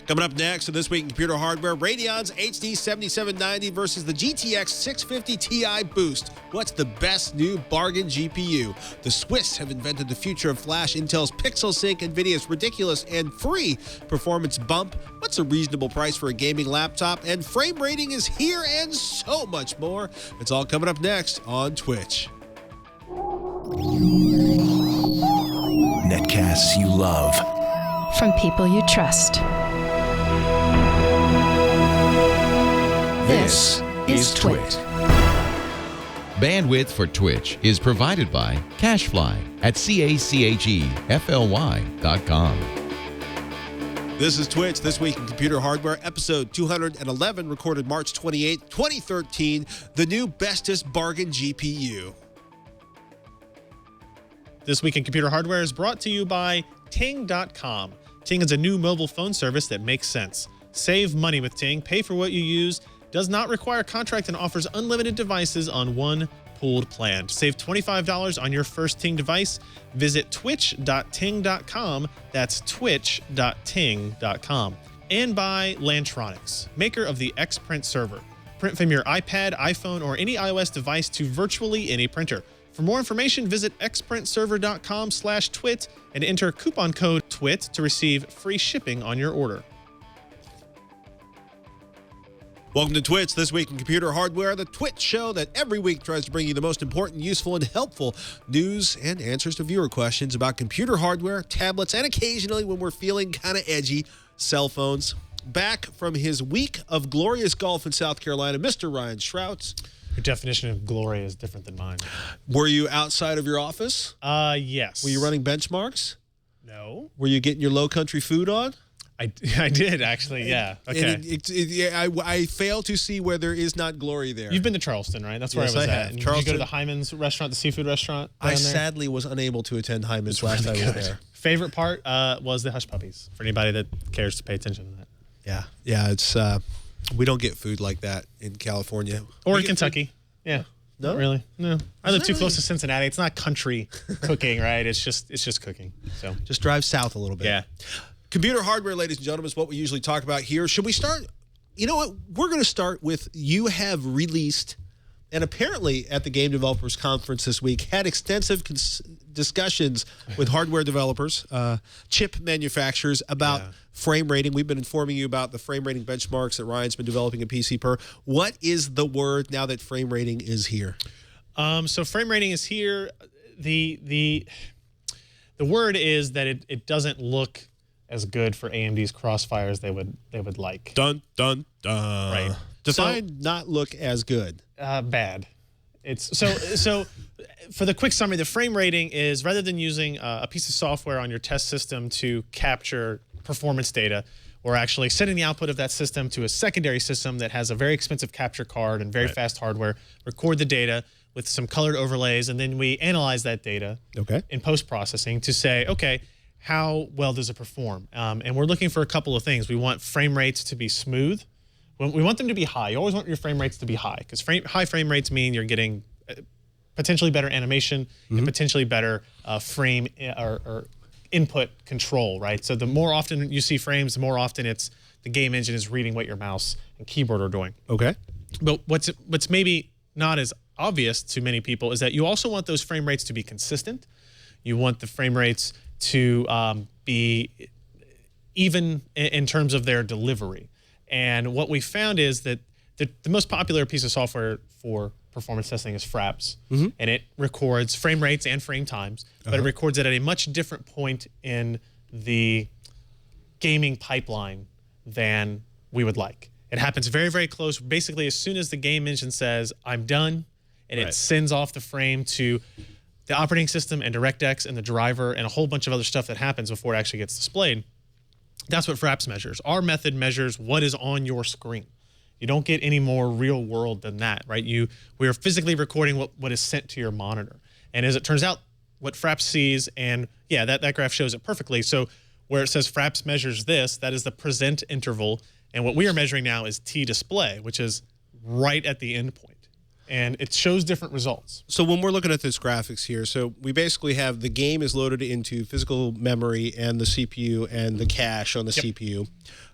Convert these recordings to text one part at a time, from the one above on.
Coming up next, so this week in computer hardware, Radeon's HD 7790 versus the GTX 650 Ti Boost. What's the best new bargain GPU? The Swiss have invented the future of Flash. Intel's Pixel Sync, NVIDIA's ridiculous and free performance bump. What's a reasonable price for a gaming laptop? And frame rating is here, and so much more. It's all coming up next on Twitch. Netcasts you love. From people you trust. This is Twitch. Bandwidth for Twitch is provided by CacheFly at CACHEFLY.com. This is Twitch, This Week in Computer Hardware, episode 211, recorded March 28, 2013, the new Bestest bargain GPU. This Week in Computer Hardware is brought to you by Ting.com. Ting is a new mobile phone service that makes sense. Save money with Ting, pay for what you use, does not require a contract, and offers unlimited devices on one pooled plan. To save $25 on your first Ting device, visit twitch.ting.com. That's twitch.ting.com. And by Lantronics, maker of the X-Print server. Print from your iPad, iPhone, or any iOS device to virtually any printer. For more information, visit xprintserver.com/twit and enter coupon code TWIT to receive free shipping on your order. Welcome to Twitch, This Week in Computer Hardware, the Twitch show that every week tries to bring you the most important, useful, and helpful news and answers to viewer questions about computer hardware, tablets, and occasionally, when we're feeling kind of edgy, cell phones. Back from his week of glorious golf in South Carolina, Mr. Ryan Shrouts. Your definition of glory is different than mine. Were you outside of your office? Yes. Were you running benchmarks? No. Were you getting your low country food on? I did, actually, yeah. Okay. I fail to see where there is not glory there. You've been to Charleston, right? That's where Yes, I was I at. have. And Charleston. did you go to the Hyman's restaurant, the seafood restaurant? I down there? sadly was unable to attend Hyman's last time I was there. Favorite part was the hush puppies, for anybody that cares to pay attention to that. Yeah, it's we don't get food like that in California. Or We in get Kentucky. Yeah. No? Not really. No. I live that too close really- to Cincinnati. It's not country cooking, right? It's just cooking. So Just drive south a little bit. yeah. Computer hardware, ladies and gentlemen, is what we usually talk about here. Should we start? You know what? We're going to start with you have released, and apparently at the Game Developers Conference this week, had extensive discussions with hardware developers, chip manufacturers about frame rating. We've been informing you about the frame rating benchmarks that Ryan's been developing at PC Per. What is the word now that frame rating is here? So frame rating is here. The word is that it doesn't look as good for AMD's Crossfire as they would like. Dun, dun, dun. Right. Define not look as good. Bad. It's so for the quick summary, the frame rating is rather than using a piece of software on your test system to capture performance data, we're actually sending the output of that system to a secondary system that has a very expensive capture card and very fast hardware, record the data with some colored overlays, and then we analyze that data in post-processing to say, okay, how well does it perform? And we're looking for a couple of things. We want frame rates to be smooth. We want them to be high. You always want your frame rates to be high because high frame rates mean you're getting potentially better animation and potentially better frame or input control, right? So the more often you see frames, the more often it's the game engine is reading what your mouse and keyboard are doing. Okay. But what's maybe not as obvious to many people is that you also want those frame rates to be consistent. You want the frame rates to be even in terms of their delivery. And what we found is that the most popular piece of software for performance testing is Fraps, and it records frame rates and frame times, but it records it at a much different point in the gaming pipeline than we would like. It happens very, very close. Basically, as soon as the game engine says, I'm done, and it sends off the frame to the operating system and DirectX and the driver and a whole bunch of other stuff that happens before it actually gets displayed. That's what Fraps measures. Our method measures what is on your screen. You don't get any more real world than that, right? We are physically recording what is sent to your monitor. And as it turns out, what Fraps sees, and yeah, that graph shows it perfectly. So where it says Fraps measures this, that is the present interval. And what we are measuring now is T-display, which is right at the end point. and it shows different results. So when we're looking at this graphics here, so we basically have the game is loaded into physical memory and the CPU and the cache on the CPU.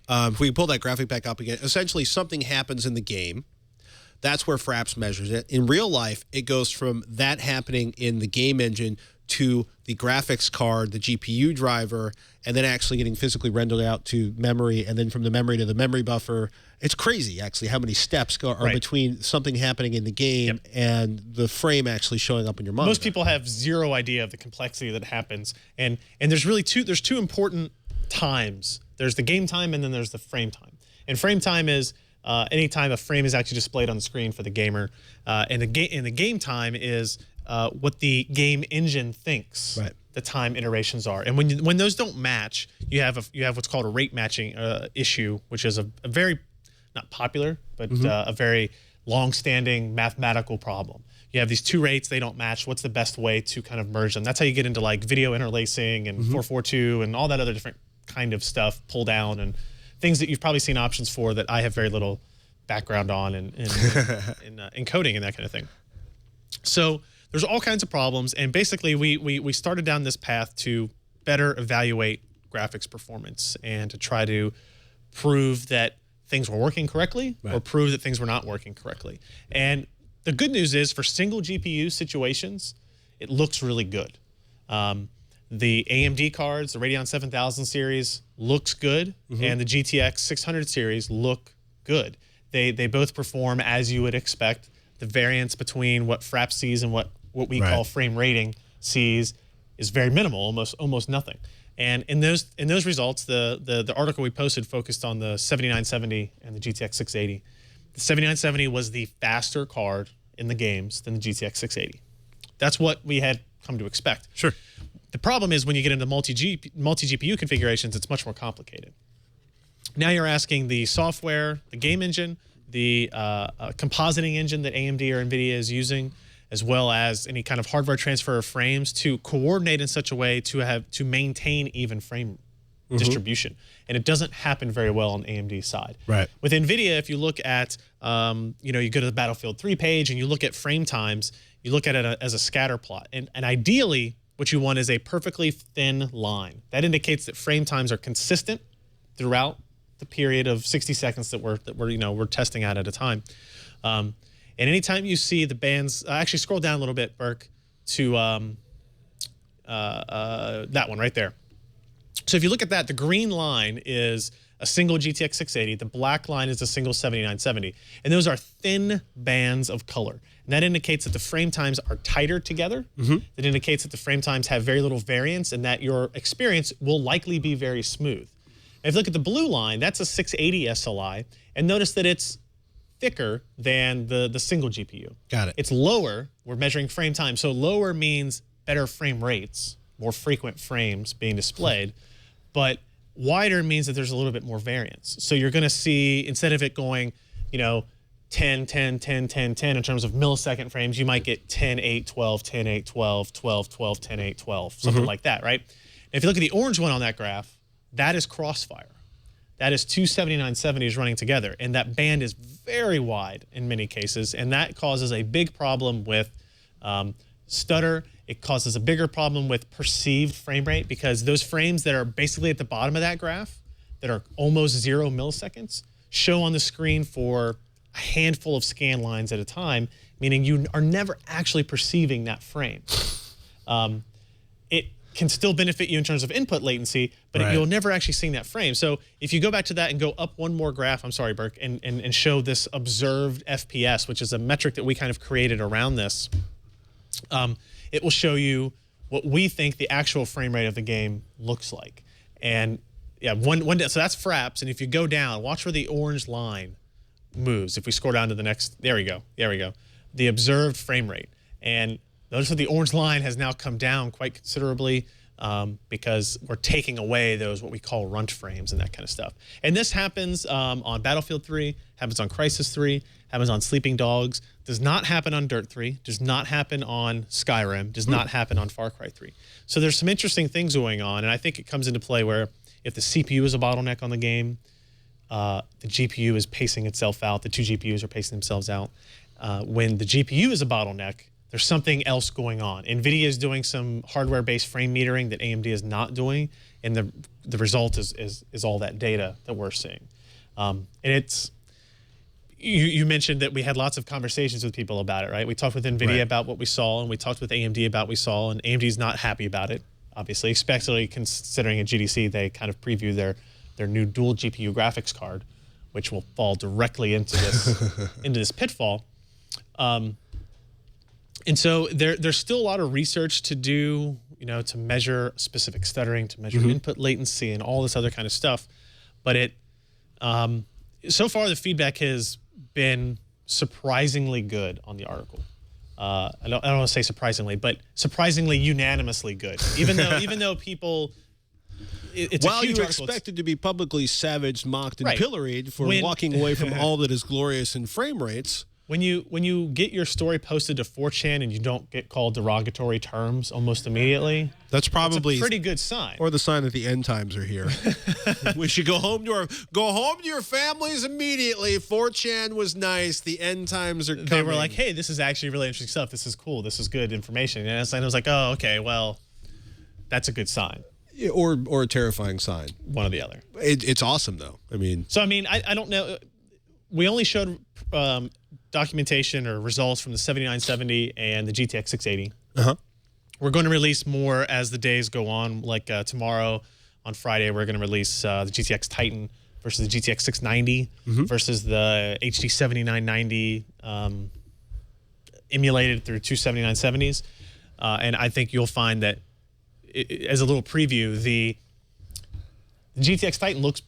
If we pull that graphic back up again, essentially something happens in the game. That's where Fraps measures it. In real life, it goes from that happening in the game engine to the graphics card, the GPU driver, and then actually getting physically rendered out to memory, and then from the memory to the memory buffer. It's crazy, actually, how many steps are between something happening in the game and the frame actually showing up in your monitor. Most people have zero idea of the complexity that happens, and there's really two important times. There's the game time, and then there's the frame time. And frame time is anytime a frame is actually displayed on the screen for the gamer, and the game time is what the game engine thinks the time iterations are. And when those don't match, you have what's called a rate matching issue, which is a very not popular, but a very long-standing mathematical problem. You have these two rates, they don't match. What's the best way to kind of merge them? That's how you get into like video interlacing and 442 and all that other different kind of stuff, pull down and things that you've probably seen options for that I have very little background on in coding and that kind of thing. So there's all kinds of problems, and basically we started down this path to better evaluate graphics performance and to try to prove that things were working correctly or prove that things were not working correctly. And the good news is for single GPU situations, it looks really good. The AMD cards, the Radeon 7000 series looks good, and the GTX 600 series look good. They both perform as you would expect. The variance between what Fraps sees and what we call frame rating sees is very minimal, almost nothing. And in those results, the article we posted focused on the 7970 and the GTX 680. The 7970 was the faster card in the games than the GTX 680. That's what we had come to expect. Sure. The problem is when you get into multi-GPU configurations, it's much more complicated. Now you're asking the software, the game engine, the compositing engine that AMD or NVIDIA is using, as well as any kind of hardware transfer of frames to coordinate in such a way to maintain even frame distribution. And it doesn't happen very well on AMD's side. Right. With NVIDIA, if you look at, you go to the Battlefield 3 page and you look at frame times, you look at it as a scatter plot. And ideally, what you want is a perfectly thin line. That indicates that frame times are consistent throughout the period of 60 seconds that we're testing at a time. And anytime you see the bands, actually scroll down a little bit, Burke, to that one right there. So if you look at that, the green line is a single GTX 680. The black line is a single 7970. And those are thin bands of color. And that indicates that the frame times are tighter together. That indicates that the frame times have very little variance and that your experience will likely be very smooth. And if you look at the blue line, that's a 680 SLI. And notice that it's thicker than the single GPU. Got it. It's lower. We're measuring frame time. So lower means better frame rates, more frequent frames being displayed. But wider means that there's a little bit more variance. So you're going to see, instead of it going, 10, 10, 10, 10, 10 in terms of millisecond frames, you might get 10, 8, 12, 10, 8, 12, 12, 12, 10, 8, 12, something like that, right? And if you look at the orange one on that graph, that is Crossfire. That is two 7970s running together, and that band is very wide in many cases, and that causes a big problem with stutter. It causes a bigger problem with perceived frame rate because those frames that are basically at the bottom of that graph, that are almost 0 milliseconds, show on the screen for a handful of scan lines at a time, meaning you are never actually perceiving that frame. It can still benefit you in terms of input latency, but you'll never actually see that frame. So if you go back to that and go up one more graph, I'm sorry, Burke, and show this observed FPS, which is a metric that we kind of created around this, it will show you what we think the actual frame rate of the game looks like. And yeah, so that's Fraps, and if you go down, watch where the orange line moves. If we scroll down to the next, there we go. The observed frame rate. And notice that the orange line has now come down quite considerably because we're taking away those what we call runt frames and that kind of stuff. And this happens on Battlefield 3, happens on Crysis 3, happens on Sleeping Dogs, does not happen on Dirt 3, does not happen on Skyrim, does not happen on Far Cry 3. So there's some interesting things going on, and I think it comes into play where if the CPU is a bottleneck on the game, the GPU is pacing itself out, the two GPUs are pacing themselves out. when the GPU is a bottleneck, there's something else going on. NVIDIA is doing some hardware-based frame metering that AMD is not doing, and the result is all that data that we're seeing. And it's you mentioned that we had lots of conversations with people about it, right? We talked with NVIDIA about what we saw, and we talked with AMD about what we saw, and AMD's not happy about it, obviously, especially considering at GDC they kind of preview their new dual GPU graphics card, which will fall directly into this pitfall. And so there's still a lot of research to do, to measure specific stuttering, to measure input latency, and all this other kind of stuff. But so far the feedback has been surprisingly good on the article. I don't want to say surprisingly, but surprisingly unanimously good. Even though people, it's while a huge you're article, expected to be publicly savaged, mocked, and pilloried for walking away from all that is glorious in frame rates. When you get your story posted to 4chan and you don't get called derogatory terms almost immediately, that's probably a pretty good sign. Or the sign that the end times are here. We should go home to your families immediately. 4chan was nice. The end times are coming. They were like, hey, this is actually really interesting stuff. This is cool. This is good information. And I was like, oh, okay, well, that's a good sign. Or a terrifying sign. One or the other. It's awesome, though. I don't know. We only showed documentation or results from the 7970 and the GTX 680. We're going to release more as the days go on. Like tomorrow on Friday, we're going to release the GTX Titan versus the GTX 690 versus the HD 7990 emulated through two 7970s. And I think you'll find that, as a little preview, the GTX Titan looks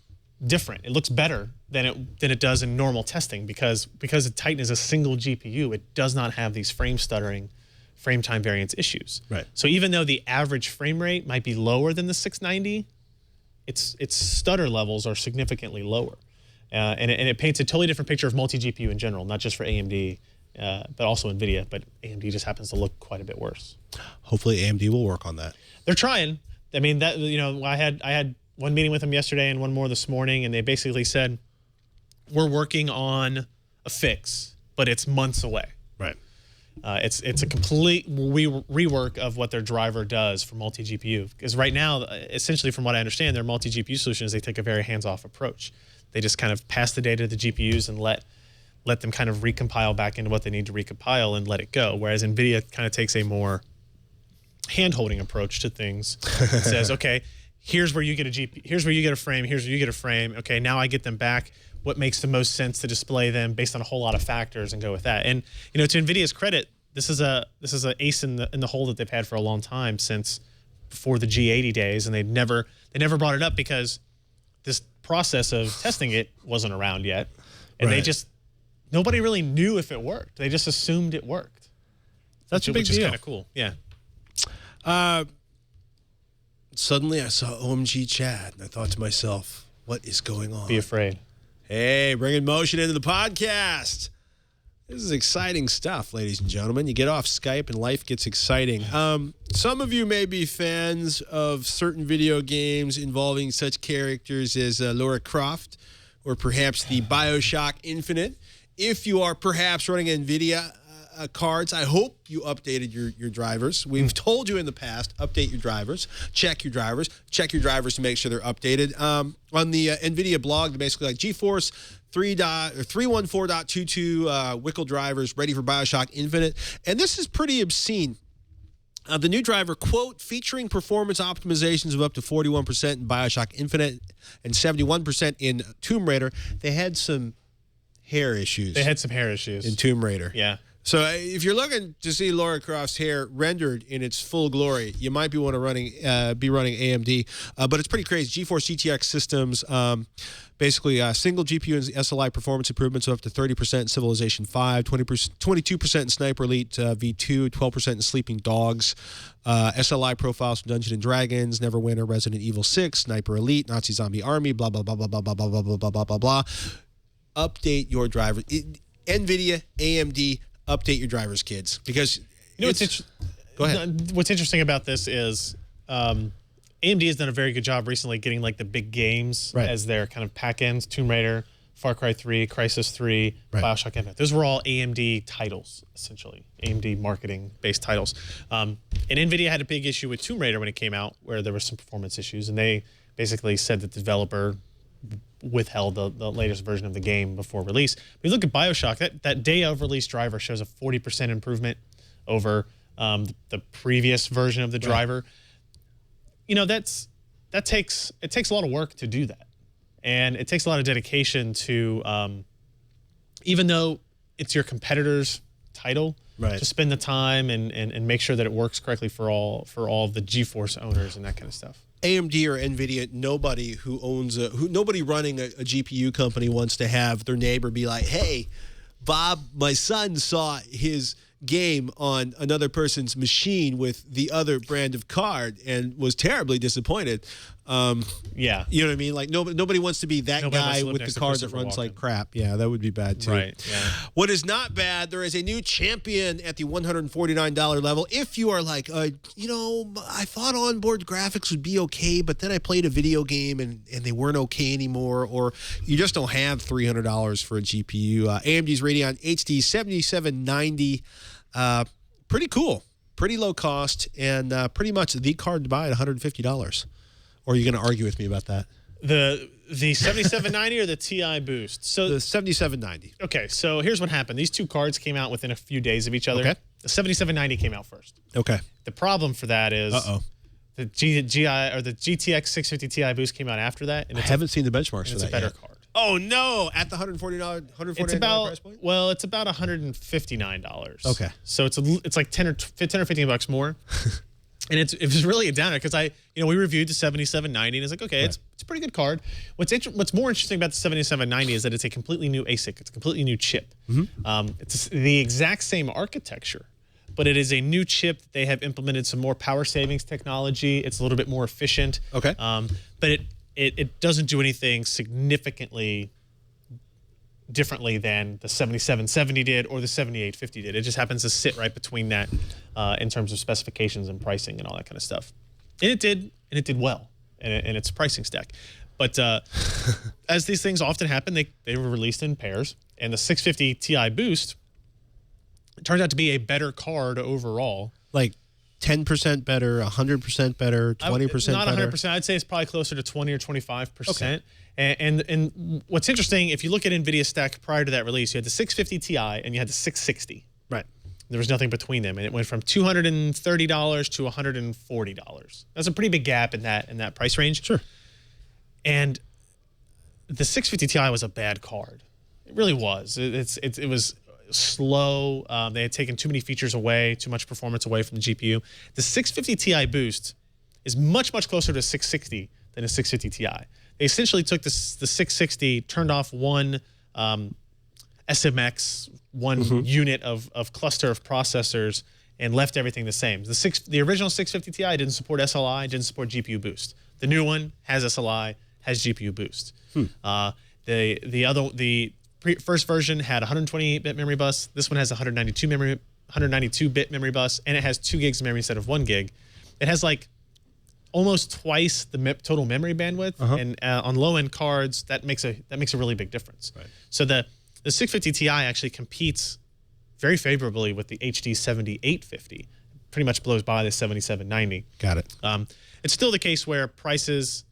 different. It looks better than it does in normal testing because the Titan is a single GPU. It does not have these frame stuttering, frame time variance issues. Right. So even though the average frame rate might be lower than the 690, its stutter levels are significantly lower, and it paints a totally different picture of multi-GPU in general, not just for AMD, but also NVIDIA. But AMD just happens to look quite a bit worse. Hopefully, AMD will work on that. They're trying. I mean, I had one meeting with them yesterday and one more this morning, and they basically said, we're working on a fix, but it's months away. Right. It's a complete rework of what their driver does for multi-GPU. Because right now, essentially from what I understand, their multi-GPU solution is they take a very hands-off approach. They just kind of pass the data to the GPUs and let them kind of recompile back into what they need to recompile and let it go. Whereas NVIDIA kind of takes a more hand-holding approach to things. It says, okay, here's where you get a GPU, here's where you get a frame, here's where you get a frame. Okay, now I get them back. What makes the most sense to display them based on a whole lot of factors and go with that. And to NVIDIA's credit, this is a ace in the hole that they've had for a long time, since before the G80 days, and they never brought it up because this process of testing it wasn't around yet, and nobody really knew if it worked. They just assumed it worked. That's a big deal. Which is kind of cool. Yeah. Suddenly I saw OMG Chad, and I thought to myself, what is going on? Be afraid. Hey, bringing motion into the podcast. This is exciting stuff, ladies and gentlemen. You get off Skype and life gets exciting. Some of you may be fans of certain video games involving such characters as Lara Croft or perhaps the BioShock Infinite. If you are perhaps running NVIDIA cards, I hope you updated your drivers. We've told you in the past, update your drivers, check your drivers to make sure they're updated. On the NVIDIA blog, they're basically like GeForce 3.14.22 Wickel drivers ready for BioShock Infinite. And this is pretty obscene. The new driver, quote, featuring performance optimizations of up to 41% in BioShock Infinite and 71% in Tomb Raider. They had some hair issues. In Tomb Raider. Yeah. So if you're looking to see Lara Croft's hair rendered in its full glory, you might be running AMD, but it's pretty crazy. GeForce GTX systems, basically single GPU and SLI performance improvements of up to 30% in Civilization 5, 22% in Sniper Elite V2, 12% in Sleeping Dogs, SLI profiles from Dungeons and Dragons, Neverwinter, Resident Evil 6, Sniper Elite, Nazi Zombie Army, blah blah blah blah blah blah blah blah blah blah blah blah. Update your driver. NVIDIA, AMD. Update your drivers, kids, because go ahead. What's interesting about this is AMD has done a very good job recently getting like the big games as their kind of pack ends. Tomb Raider, Far Cry 3, Crysis 3, Right. Bioshock Infinite. Those were all AMD titles, essentially. AMD marketing-based titles. And NVIDIA had a big issue with Tomb Raider when it came out, where there were some performance issues, and they basically said that the developer withheld the latest version of the game before release. But you look at Bioshock, that day of release driver shows a 40% improvement over the previous version of the driver. You know, it takes a lot of work to do that. And it takes a lot of dedication to, even though it's your competitor's title, to spend the time and make sure that it works correctly for all of the GeForce owners and that kind of stuff. AMD or NVIDIA, nobody nobody running a GPU company wants to have their neighbor be like, hey, Bob, my son saw his game on another person's machine with the other brand of card and was terribly disappointed. Yeah. You know what I mean? Like nobody wants to be that guy with the card that runs like crap. Yeah, that would be bad too. Right. Yeah. What is not bad, there is a new champion at the $149 level. If you are like, you know, I thought onboard graphics would be okay, but then I played a video game and they weren't okay anymore, or you just don't have $300 for a GPU. AMD's Radeon HD 7790, pretty cool, pretty low cost, and pretty much the card to buy at $150. Or are you going to argue with me about that? The 7790 or the Ti Boost? So the 7790. Okay, so here's what happened. These two cards came out within a few days of each other. Okay. The 7790 came out first. Okay. The problem for that is the GTX 650 Ti Boost came out after that, and I haven't seen the benchmarks for it's that a better yet. card. Oh no! At the $149 It's about price point. it's about $159. Okay. So it's like 10 or 15 bucks more. And it was really a downer because we reviewed the 7790 and it's like, okay, it's a pretty good card. What's more interesting about the 7790 is that it's a completely new ASIC. It's a completely new chip. It's the exact same architecture, but it is a new chip. They have implemented some more power savings technology. It's a little bit more efficient. Okay. But it doesn't do anything significantly differently than the 7770 did or the 7850 did. It just happens to sit right between that in terms of specifications and pricing and all that kind of stuff. And it did well in its pricing stack. But as these things often happen, they were released in pairs. And the 650 Ti Boost turns out to be a better card overall. Like 10% better, 100% better, 20% Not better? 100%. I'd say it's probably closer to 20 or 25%. Okay. And what's interesting, if you look at NVIDIA stack prior to that release, you had the 650 Ti and you had the 660. Right. There was nothing between them, and it went from $230 to $140. That's a pretty big gap in that price range. Sure. And the 650 Ti was a bad card. It really was. It was slow. They had taken too many features away, too much performance away from the GPU. The 650 Ti Boost is much, much closer to 660 than a 650 Ti. They essentially took the 660, turned off one SMX, one unit of cluster of processors, and left everything the same. The original 650 Ti didn't support SLI, didn't support GPU boost. The new one has SLI, has GPU boost. The first version had 128-bit memory bus. This one has 192-bit memory bus, and it has 2 gigs of memory instead of 1 gig. It has like almost twice the total memory bandwidth, and on low-end cards, that makes a really big difference. Right. So the 650 Ti actually competes very favorably with the HD 7850. Pretty much blows by the 7790. Got it. It's still the case where prices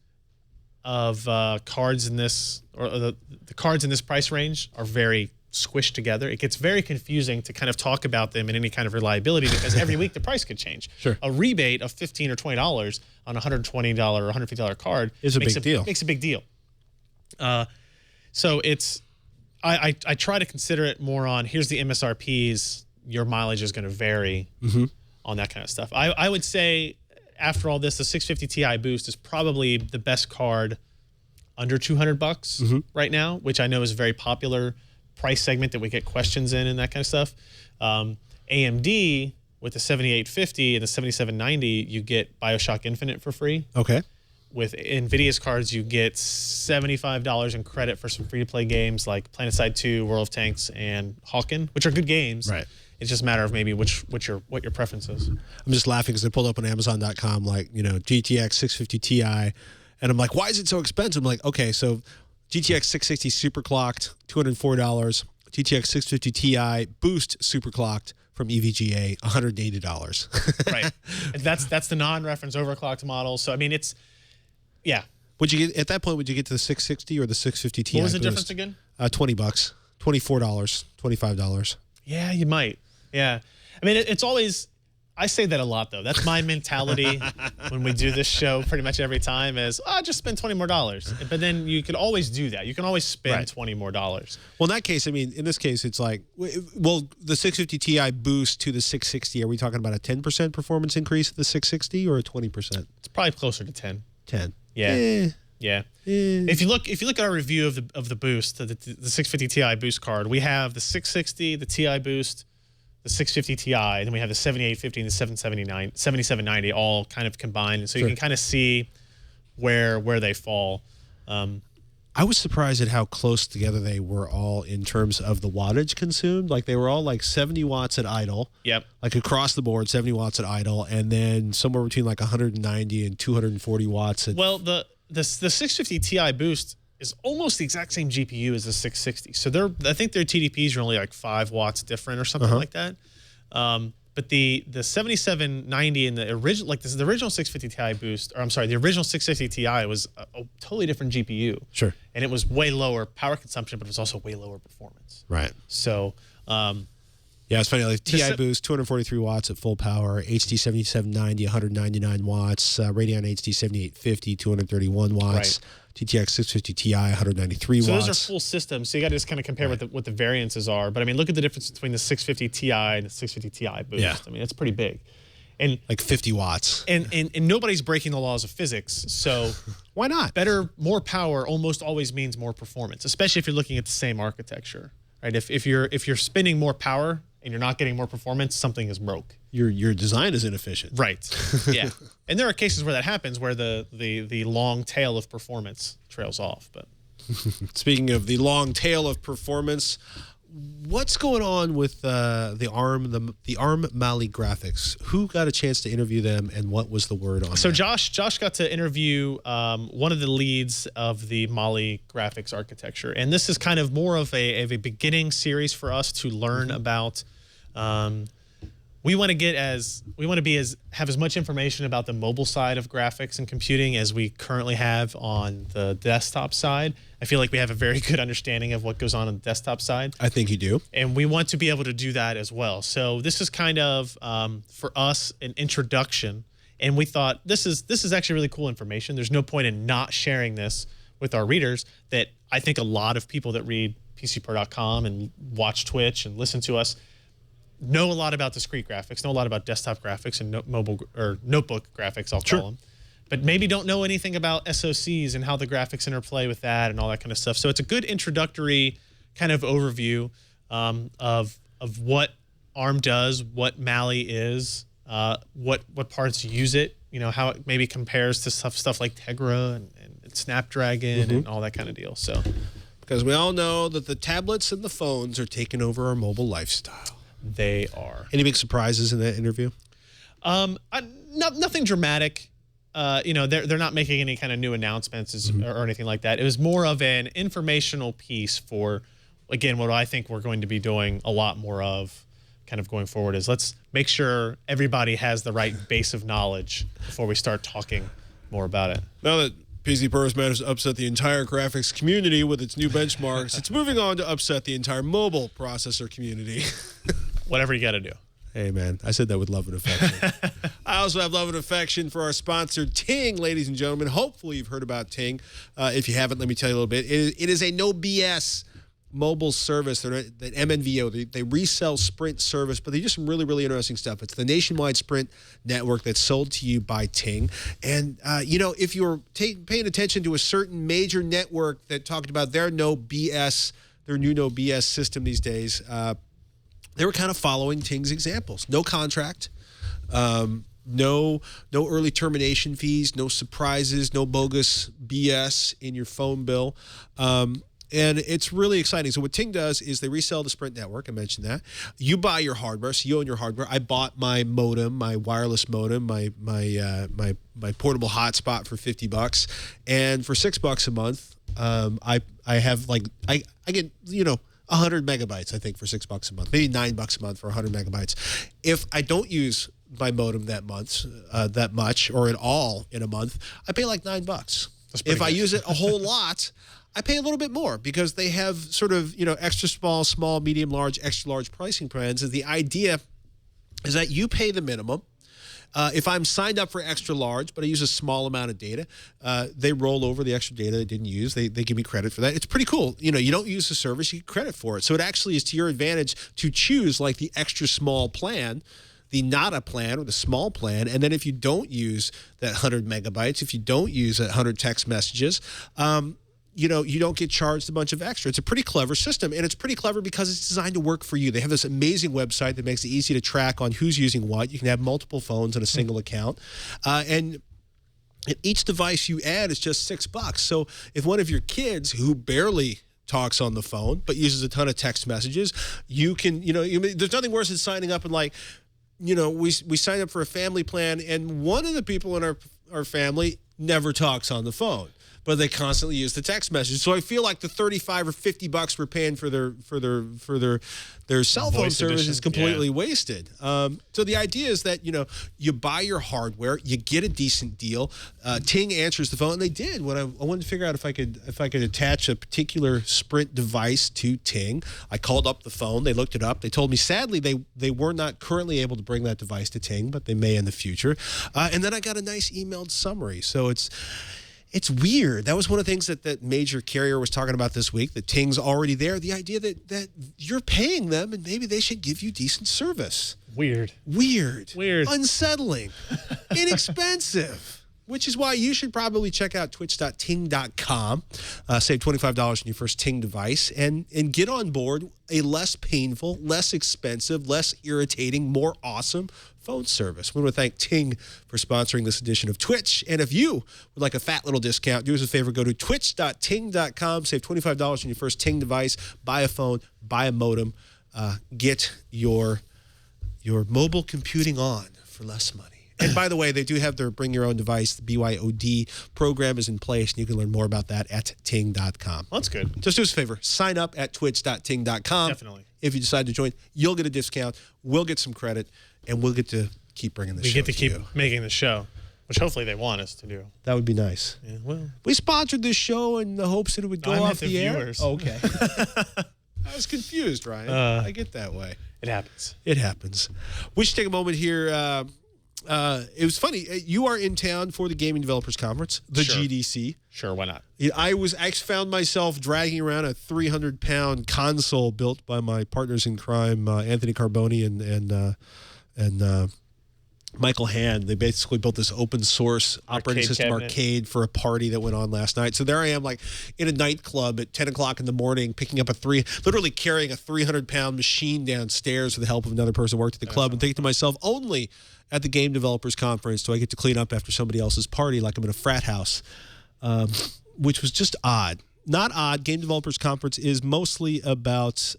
of cards in this, or the cards in this price range, are very squished together. It gets very confusing to kind of talk about them in any kind of reliability because every week the price could change. Sure. A rebate of $15 or $20 on a $120 or $150 card is a big deal. Makes a big deal. So it's, I try to consider it more on, here's the MSRPs, your mileage is going to vary on that kind of stuff. I would say after all this, the 650 Ti Boost is probably the best card under $200 right now, which I know is a very popular price segment that we get questions in and that kind of stuff. AMD with the 7850 and the 7790, you get Bioshock Infinite for free. Okay. With NVIDIA's cards, you get $75 in credit for some free-to-play games like PlanetSide 2, World of Tanks, and Hawken, which are good games. Right. It's just a matter of maybe what your preference is. I'm just laughing because I pulled up on Amazon.com, like, GTX 650 Ti, and I'm like, why is it so expensive? I'm like, okay, so GTX 660 superclocked, $204. GTX 650 Ti Boost superclocked from EVGA, $180. Right. And that's the non-reference overclocked model. So I mean, it's Would you get at that point? Would you get to the 660 or the 650 Ti? What was the Boost? difference again? $20, $24, $25. Yeah, you might. Yeah. I mean, it's always, I say that a lot, though. That's my mentality when we do this show pretty much every time is, just spend $20 more. But then you could always do that. You can always spend $20 more. Well, in that case, I mean, in this case, it's like, well, the 650 Ti Boost to the 660, are we talking about a 10% performance increase of the 660 or a 20%? It's probably closer to 10. 10. Yeah. Yeah. If you look at our review of the Boost, the 650 Ti Boost card, we have the 660, the Ti Boost, the 650 Ti, and then we have the 7850 and the 7790 all kind of combined. So you can kind of see where they fall. I was surprised at how close together they were all in terms of the wattage consumed. Like they were all like 70 watts at idle. Yep. Like across the board, 70 watts at idle, and then somewhere between like 190 and 240 watts at. Well, the 650 Ti Boost is almost the exact same GPU as the 660. So I think their TDPs are only like 5 watts different or something like that. But the 7790 and the original, like this is the original 650 Ti Boost, or I'm sorry, the original 660 Ti was a totally different GPU. Sure. And it was way lower power consumption, but it was also way lower performance. Right. So, yeah, it's funny. Like Ti Boost, 243 watts at full power. HD 7790, 199 watts. Radeon HD 7850, 231 watts. Right. GTX 650 Ti, 193 so watts. those are full systems. So you got to just kind of compare what the variances are. But I mean, look at the difference between the 650 Ti and the 650 Ti Boost. Yeah. I mean, it's pretty big. And like 50 watts. And nobody's breaking the laws of physics. So why not? More power almost always means more performance, especially if you're looking at the same architecture. Right? If you're spending more power and you're not getting more performance, something is broke. Your design is inefficient. Right. Yeah. And there are cases where that happens, where the long tail of performance trails off. But speaking of the long tail of performance, what's going on with the ARM Mali graphics? Who got a chance to interview them, and what was the word on? So that? Josh got to interview one of the leads of the Mali graphics architecture, and this is kind of more of a beginning series for us to learn about. We want to have as much information about the mobile side of graphics and computing as we currently have on the desktop side. I feel like we have a very good understanding of what goes on the desktop side. I think you do. And we want to be able to do that as well. So this is kind of, for us, an introduction. And we thought this is actually really cool information. There's no point in not sharing this with our readers, that I think a lot of people that read PCPro.com and watch Twitch and listen to us know a lot about discrete graphics, know a lot about desktop graphics and mobile or notebook graphics, I'll call them, but maybe don't know anything about SoCs and how the graphics interplay with that and all that kind of stuff. So it's a good introductory kind of overview of what ARM does, what Mali is, what parts use it, how it maybe compares to stuff like Tegra and Snapdragon and all that kind of deal. So, because we all know that the tablets and the phones are taking over our mobile lifestyle. They are. Any big surprises in that interview? Nothing dramatic. They're not making any kind of new announcements or anything like that. It was more of an informational piece for, again, what I think we're going to be doing a lot more of kind of going forward is let's make sure everybody has the right base of knowledge before we start talking more about it. Now that PC Pros managed to upset the entire graphics community with its new benchmarks, it's moving on to upset the entire mobile processor community. Whatever you got to do. Hey, man, I said that with love and affection. I also have love and affection for our sponsor, Ting, ladies and gentlemen. Hopefully you've heard about Ting. If you haven't, let me tell you a little bit. It is a no BS mobile service. They're the MNVO. They resell Sprint service, but they do some really, really interesting stuff. It's the nationwide Sprint network that's sold to you by Ting. And, if you're paying attention to a certain major network that talked about their new no BS system these days, they were kind of following Ting's examples. No contract, no early termination fees, no surprises, no bogus BS in your phone bill. And it's really exciting. So what Ting does is they resell the Sprint network. I mentioned that. You buy your hardware, so you own your hardware. I bought my modem, my wireless modem, my portable hotspot for $50, and for $6 a month, I have I get 100 megabytes, I think, for $6 a month, maybe $9 a month for 100 megabytes. If I don't use my modem that much or at all in a month, I pay like $9. If I use it a whole lot, I pay a little bit more because they have sort of, extra small, medium, large, extra large pricing plans. And the idea is that you pay the minimum. If I'm signed up for extra large, but I use a small amount of data, they roll over the extra data I didn't use. They give me credit for that. It's pretty cool. You don't use the service, you get credit for it. So it actually is to your advantage to choose like the extra small plan, the NADA plan or the small plan. And then if you don't use that 100 megabytes, if you don't use that 100 text messages, you don't get charged a bunch of extra. It's a pretty clever system, and it's pretty clever because it's designed to work for you. They have this amazing website that makes it easy to track on who's using what. You can have multiple phones on a single account, and each device you add is just $6. So if one of your kids who barely talks on the phone but uses a ton of text messages, you can, there's nothing worse than signing up and we signed up for a family plan, and one of the people in our family never talks on the phone, but they constantly use the text message. So I feel like the $35 or $50 we're paying for their cell phone service is completely wasted. So the idea is that you buy your hardware, you get a decent deal. Ting answers the phone, and they did. When I wanted to figure out if I could attach a particular Sprint device to Ting, I called up the phone. They looked it up. They told me sadly they were not currently able to bring that device to Ting, but they may in the future. And then I got a nice emailed summary. So it's weird. That was one of the things that major carrier was talking about this week, that Ting's already there. The idea that you're paying them and maybe they should give you decent service. Weird. Unsettling. Inexpensive. Which is why you should probably check out twitch.ting.com, save $25 on your first Ting device, and get on board a less painful, less expensive, less irritating, more awesome phone service. We want to thank Ting for sponsoring this edition of Twitch. And if you would like a fat little discount, do us a favor, go to twitch.ting.com, save $25 on your first Ting device, buy a phone, buy a modem, get your mobile computing on for less money. And by the way, they do have their Bring Your Own Device, the BYOD program is in place, and you can learn more about that at ting.com. Well, that's good. Just do us a favor, sign up at twitch.ting.com. Definitely. If you decide to join, you'll get a discount, we'll get some credit, and we'll get to keep bringing the show to you. We get to keep making the show, which hopefully they want us to do. That would be nice. Yeah, well. We sponsored this show in the hopes that it would go off the air. Viewers. Oh, okay. I was confused, Ryan. I get that way. It happens. It happens. We should take a moment here. It was funny. You are in town for the Gaming Developers Conference, the GDC. Sure, why not? I found myself dragging around a 300-pound console built by my partners in crime, Anthony Carboni and Michael Hand. They basically built this open source operating system arcade for a party that went on last night. So there I am, like in a nightclub at 10 o'clock in the morning, picking up literally carrying a 300-pound machine downstairs with the help of another person who worked at the club, and thinking to myself, only at the Game Developers Conference do I get to clean up after somebody else's party like I'm in a frat house, which was just odd. Not odd. Game Developers Conference is mostly about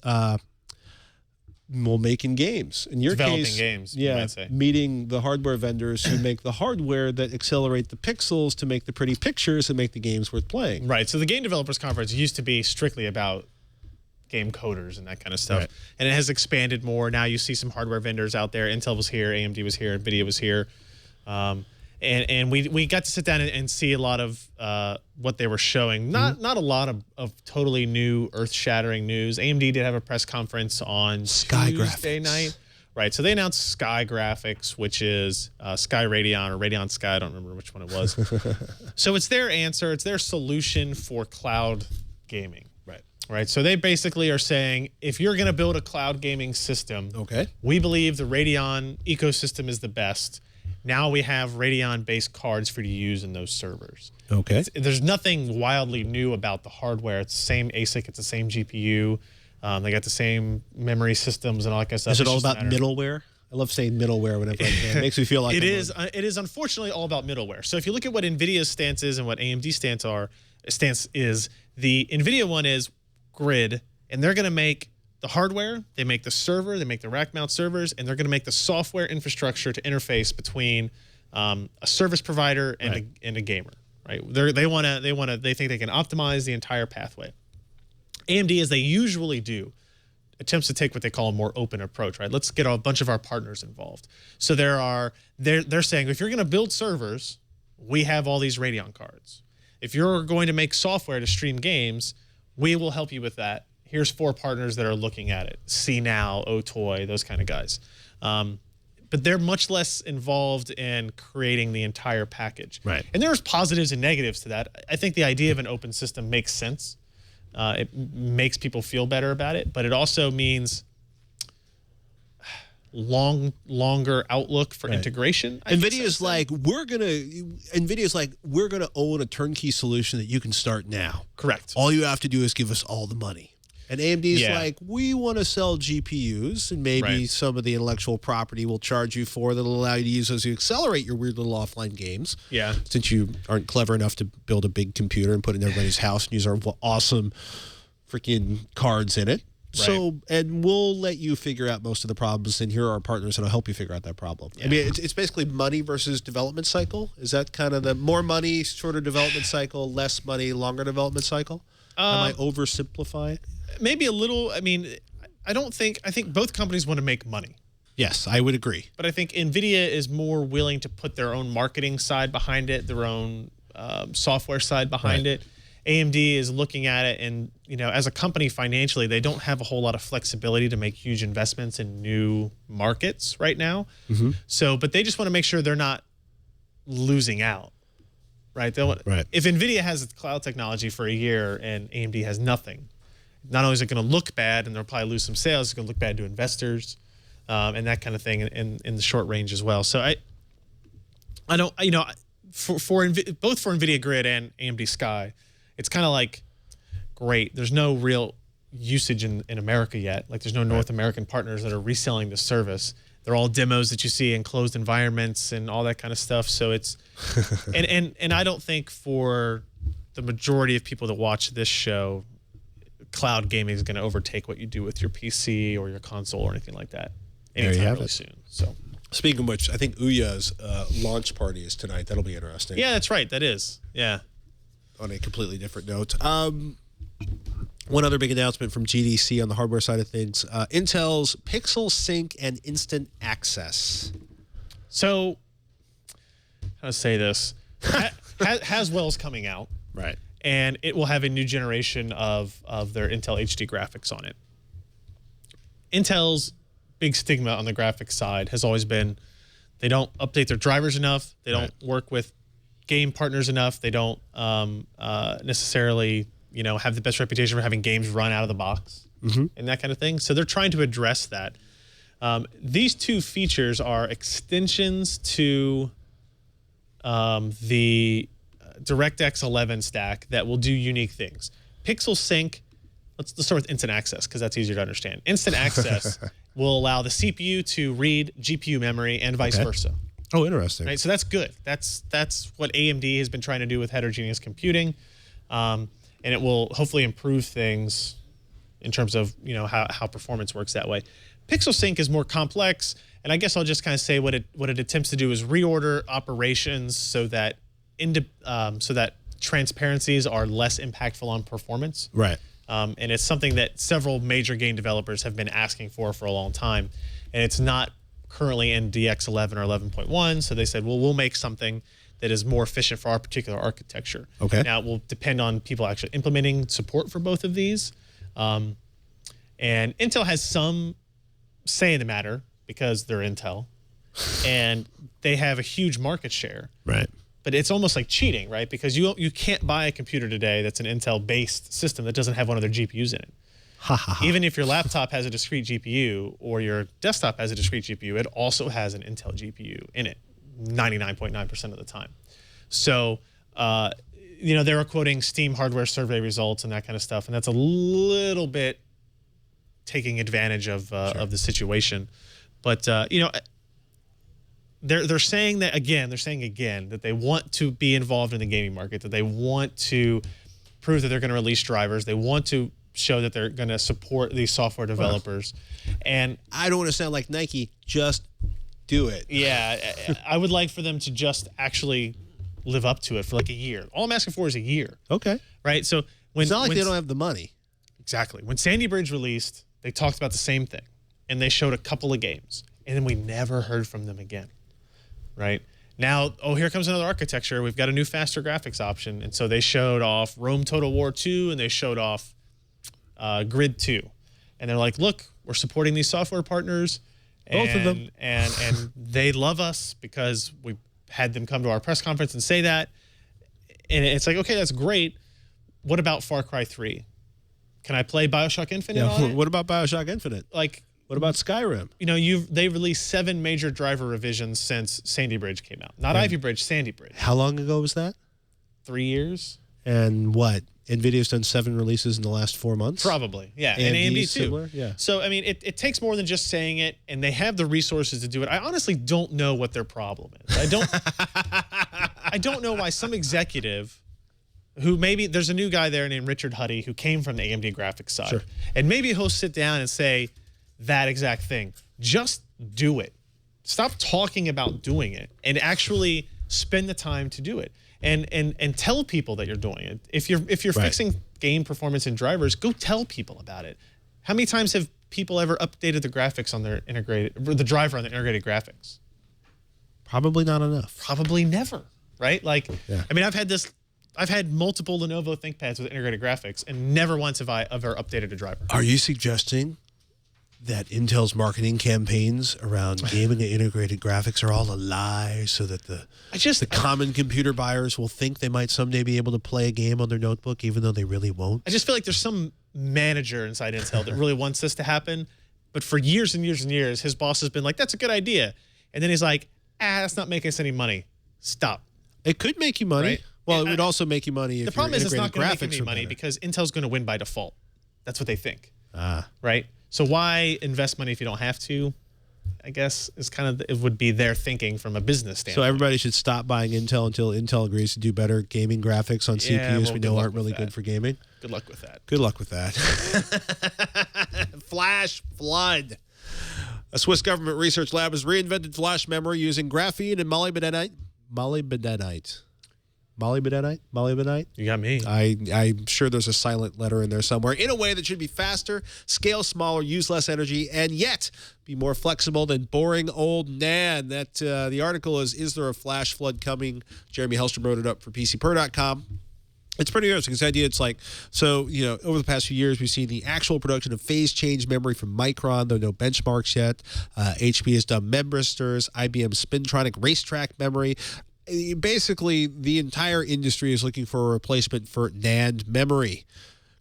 making games. In your Developing case, games, you might say. Meeting the hardware vendors who make the hardware that accelerate the pixels to make the pretty pictures and make the games worth playing. Right. So the Game Developers Conference used to be strictly about game coders and that kind of stuff. Right. And it has expanded more. Now you see some hardware vendors out there. Intel was here, AMD was here, NVIDIA was here. And we got to sit down and see a lot of what they were showing. Not a lot of totally new, earth-shattering news. AMD did have a press conference on Tuesday night. Right, so they announced Sky Graphics, which is Sky Radeon or Radeon Sky. I don't remember which one it was. So it's their answer. It's their solution for cloud gaming. Right, so they basically are saying, if you're going to build a cloud gaming system, we believe the Radeon ecosystem is the best. Now we have Radeon-based cards for you to use in those servers. There's nothing wildly new about the hardware. It's the same ASIC. It's the same GPU. They got the same memory systems and all that kind of stuff. Is it all about middleware? I love saying middleware whenever I can. It makes me feel like it is. It is unfortunately all about middleware. So if you look at what NVIDIA's stance is and what AMD's stance is, the NVIDIA one is Grid, and they're going to make the hardware, they make the server, they make the rack mount servers, and they're going to make the software infrastructure to interface between a service provider and a gamer. Right? They think they can optimize the entire pathway. AMD, as they usually do, attempts to take what they call a more open approach. Right? Let's get a bunch of our partners involved. So they're saying, if you're going to build servers, we have all these Radeon cards. If you're going to make software to stream games, we will help you with that. Here's 4 partners that are looking at it. CNow, Otoy, those kind of guys. But they're much less involved in creating the entire package. Right. And there's positives and negatives to that. I think the idea of an open system makes sense. It makes people feel better about it, but it also means longer outlook for integration. NVIDIA's like, we're gonna own a turnkey solution that you can start now. Correct. All you have to do is give us all the money. And AMD's like, we want to sell GPUs, and maybe some of the intellectual property we'll charge you for that'll allow you to use those to accelerate your weird little offline games. Yeah. Since you aren't clever enough to build a big computer and put it in everybody's house and use our awesome freaking cards in it. Right. So, and we'll let you figure out most of the problems, and here are our partners that'll help you figure out that problem. Yeah. I mean, it's basically money versus development cycle. Is that kind of the more money, shorter development cycle, less money, longer development cycle? Am I oversimplifying? Maybe a little. I mean, I think both companies want to make money. Yes, I would agree. But I think NVIDIA is more willing to put their own marketing side behind it, their own software side behind it. AMD is looking at it, and as a company financially, they don't have a whole lot of flexibility to make huge investments in new markets right now. So, but they just want to make sure they're not losing out. Right? If NVIDIA has its cloud technology for a year and AMD has nothing, not only is it going to look bad and they'll probably lose some sales, it's going to look bad to investors and that kind of thing in the short range as well. So I don't, both for NVIDIA Grid and AMD Sky, it's kind of like, great, there's no real usage in America yet. Like there's no North American partners that are reselling the service. They're all demos that you see in closed environments and all that kind of stuff. So it's, and I don't think for the majority of people that watch this show, cloud gaming is going to overtake what you do with your PC or your console or anything like that anytime really soon. So, speaking of which, I think Ouya's launch party is tonight. That'll be interesting. Yeah, that's right. That is. Yeah. On a completely different note. One other big announcement from GDC on the hardware side of things, Intel's Pixel Sync and Instant Access. So, how to say this? Haswell's coming out. Right. And it will have a new generation of their Intel HD graphics on it. Intel's big stigma on the graphics side has always been they don't update their drivers enough. They don't work with game partners enough. They don't necessarily have the best reputation for having games run out of the box and that kind of thing. So they're trying to address that. These two features are extensions to the DirectX 11 stack that will do unique things. Pixel Sync, let's start with Instant Access because that's easier to understand. Instant Access will allow the CPU to read GPU memory and vice versa. Oh, interesting. Right, so that's good. That's what AMD has been trying to do with heterogeneous computing, and it will hopefully improve things in terms of how performance works that way. Pixel Sync is more complex, and I guess I'll just kind of say what it attempts to do is reorder operations so that transparencies are less impactful on performance. Right. And it's something that several major game developers have been asking for a long time, and it's not currently in DX11 or 11.1. So they said, well, we'll make something that is more efficient for our particular architecture. Okay. Now it will depend on people actually implementing support for both of these. And Intel has some say in the matter because they're Intel, and they have a huge market share. Right. But it's almost like cheating, right? Because you can't buy a computer today that's an Intel-based system that doesn't have one of their GPUs in it. Even if your laptop has a discrete GPU or your desktop has a discrete GPU, it also has an Intel GPU in it 99.9% of the time. So, they were quoting Steam hardware survey results and that kind of stuff, and that's a little bit taking advantage of the situation. But, they're saying that again. They're saying again that they want to be involved in the gaming market, that they want to prove that they're going to release drivers. They want to show that they're going to support these software developers. And I don't want to sound like Nike. Just do it. yeah, I would like for them to just actually live up to it for like a year. All I'm asking for is a year. Okay. Right? So when It's not like they don't have the money. Exactly. When Sandy Bridge released, they talked about the same thing, and they showed a couple of games, and then we never heard from them again. Right? Now, here comes another architecture. We've got a new faster graphics option, and so they showed off Rome Total War 2, and they showed off Grid 2. And they're like, look, we're supporting these software partners. Both of them. And they love us because we had them come to our press conference and say that. And it's like, okay, that's great. What about Far Cry 3? Can I play BioShock Infinite on it? What about BioShock Infinite? Like, what about Skyrim? You know, they released 7 major driver revisions since Sandy Bridge came out. Not Ivy Bridge, Sandy Bridge. How long ago was that? 3 years? And what? NVIDIA's done 7 releases in the last 4 months? Probably, yeah. And AMD too. Similar? Yeah. So, I mean, it takes more than just saying it, and they have the resources to do it. I honestly don't know what their problem is. I don't know why some executive who maybe there's a new guy there named Richard Huddy who came from the AMD graphics side. Sure. And maybe he'll sit down and say that exact thing. Just do it. Stop talking about doing it and actually spend the time to do it. And tell people that you're doing it. If you're Right. fixing game performance in drivers, go tell people about it. How many times have people ever updated the graphics on their the driver on the integrated graphics? Probably not enough. Probably never, right? Like, Yeah. I mean, I've had multiple Lenovo ThinkPads with integrated graphics, and never once have I ever updated a driver. Are you suggesting that Intel's marketing campaigns around gaming and integrated graphics are all a lie so that the common computer buyers will think they might someday be able to play a game on their notebook even though they really won't? I just feel like there's some manager inside Intel that really wants this to happen, but for years and years and years, his boss has been like, that's a good idea. And then he's like, that's not making us any money. Stop. It could make you money. Right? Well, it would also make you money if the problem is it's not going to make graphics any are money better. because Intel's going to win by default. That's what they think. Ah. Right? So why invest money if you don't have to? I guess is kind of it would be their thinking from a business So standpoint. everybody should stop buying Intel until Intel agrees to do better gaming graphics on Yeah, CPUs well, we good know luck aren't with really that. good for gaming. Good luck with that. Good luck with that. Flash flood. A Swiss government research lab has reinvented flash memory using graphene and molybdenite. Molybdenite? You got me. I'm sure there's a silent letter in there somewhere. In a way that should be faster, scale smaller, use less energy, and yet be more flexible than boring old NAND. That the article is there a flash flood coming? Jeremy Hellstrom wrote it up for PCPer.com. It's pretty interesting. This idea, it's like, so, you know, over the past few years, we've seen the actual production of phase change memory from Micron, though no benchmarks yet. HP has done membristors, IBM Spintronic racetrack memory. Basically, the entire industry is looking for a replacement for NAND memory.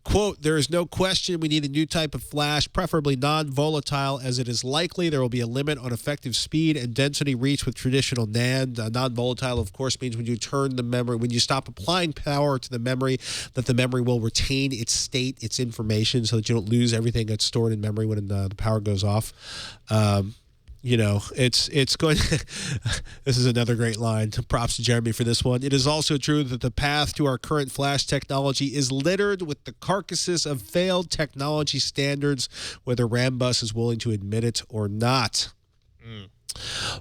Quote, there is no question we need a new type of flash, preferably non-volatile, as it is likely there will be a limit on effective speed and density reached with traditional NAND. Non-volatile, of course, means when you turn the memory, when you stop applying power to the memory, that the memory will retain its state, its information, so that you don't lose everything that's stored in memory when the power goes off. You know, it's going. This is another great line. Props to Jeremy for this one. It is also true that the path to our current flash technology is littered with the carcasses of failed technology standards, whether Rambus is willing to admit it or not.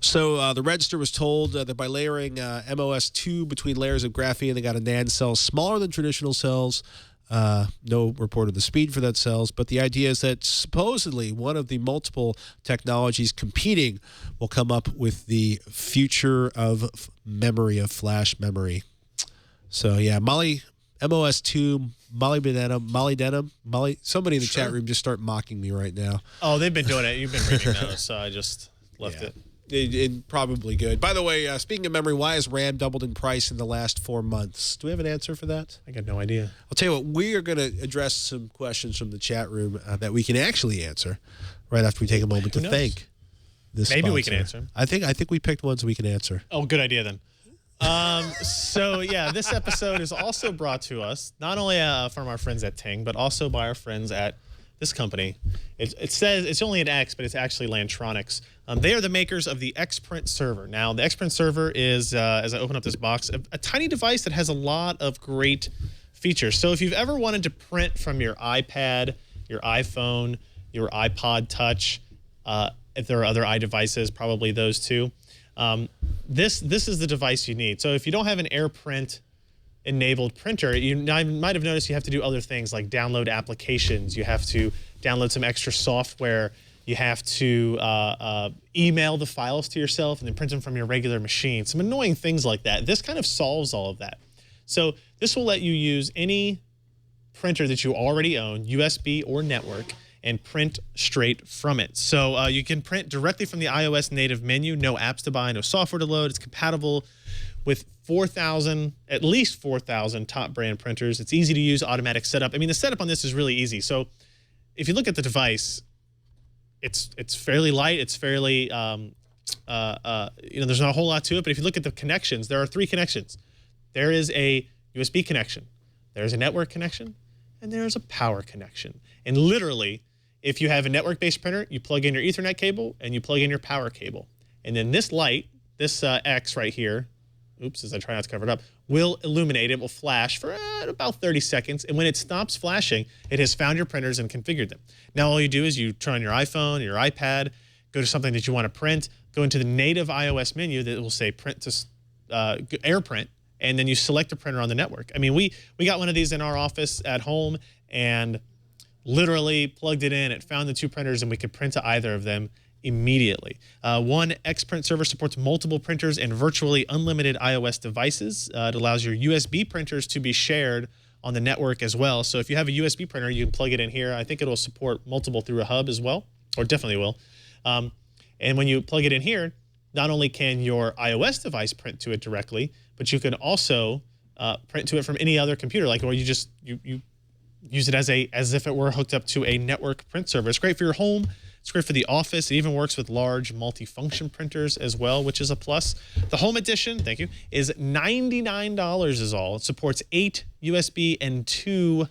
So the Register was told that by layering MOS2 between layers of graphene, they got a NAND cell smaller than traditional cells. No report of the speed for that cells, but the idea is that supposedly one of the multiple technologies competing will come up with the future of memory, of flash memory. So yeah, MOS2, molybdenum, somebody in the chat room just start mocking me right now. Oh, they've been doing it. You've been reading those, so I just left it. It probably good. By the way, speaking of memory, why has RAM doubled in price in the last 4 months? Do we have an answer for that? I got no idea. I'll tell you what, we are going to address some questions from the chat room that we can actually answer right after we take a moment to knows? thank this Maybe we can sponsor. answer them. I think we picked ones we can answer. Oh, good idea then. So yeah, this episode is also brought to us not only from our friends at Ting, but also by our friends at this company. It says it's only an X, but it's actually Lantronics. They are the makers of the Xprint server. Now, the Xprint server is, as I open up this box, a tiny device that has a lot of great features. So if you've ever wanted to print from your iPad, your iPhone, your iPod Touch, if there are other iDevices, probably those two, this is the device you need. So if you don't have an AirPrint enabled printer, you might have noticed you have to do other things like download applications. You have to download some extra software. You have to email the files to yourself and then print them from your regular machine. Some annoying things like that. This kind of solves all of that. So this will let you use any printer that you already own, USB or network, and print straight from it. So you can print directly from the iOS native menu, no apps to buy, no software to load. It's compatible with at least 4,000 top brand printers. It's easy to use, automatic setup. I mean, the setup on this is really easy. So if you look at the device, it's fairly light. It's fairly, you know, there's not a whole lot to it. But if you look at the connections, there are 3 connections. There is a USB connection, there's a network connection, and there's a power connection. And literally, if you have a network-based printer, you plug in your Ethernet cable and you plug in your power cable. And then this light, this X right here, oops, as I try not to cover it up, will illuminate. It will flash for about 30 seconds. And when it stops flashing, it has found your printers and configured them. Now all you do is you turn on your iPhone, your iPad, go to something that you want to print, go into the native iOS menu that will say print to AirPrint, and then you select a printer on the network. I mean, we got one of these in our office at home and literally plugged it in. It found the 2 printers and we could print to either of them immediately. One Xprint server supports multiple printers and virtually unlimited iOS devices. It allows your USB printers to be shared on the network as well. So if you have a USB printer, you can plug it in here. I think it'll support multiple through a hub as well, or definitely will. And when you plug it in here, not only can your iOS device print to it directly, but you can also print to it from any other computer, like, or you use it as if it were hooked up to a network print server. It's great for your home. It's great for the office. It even works with large multifunction printers as well, which is a plus. The Home Edition, thank you, is $99 is all. It supports 8 USB and 2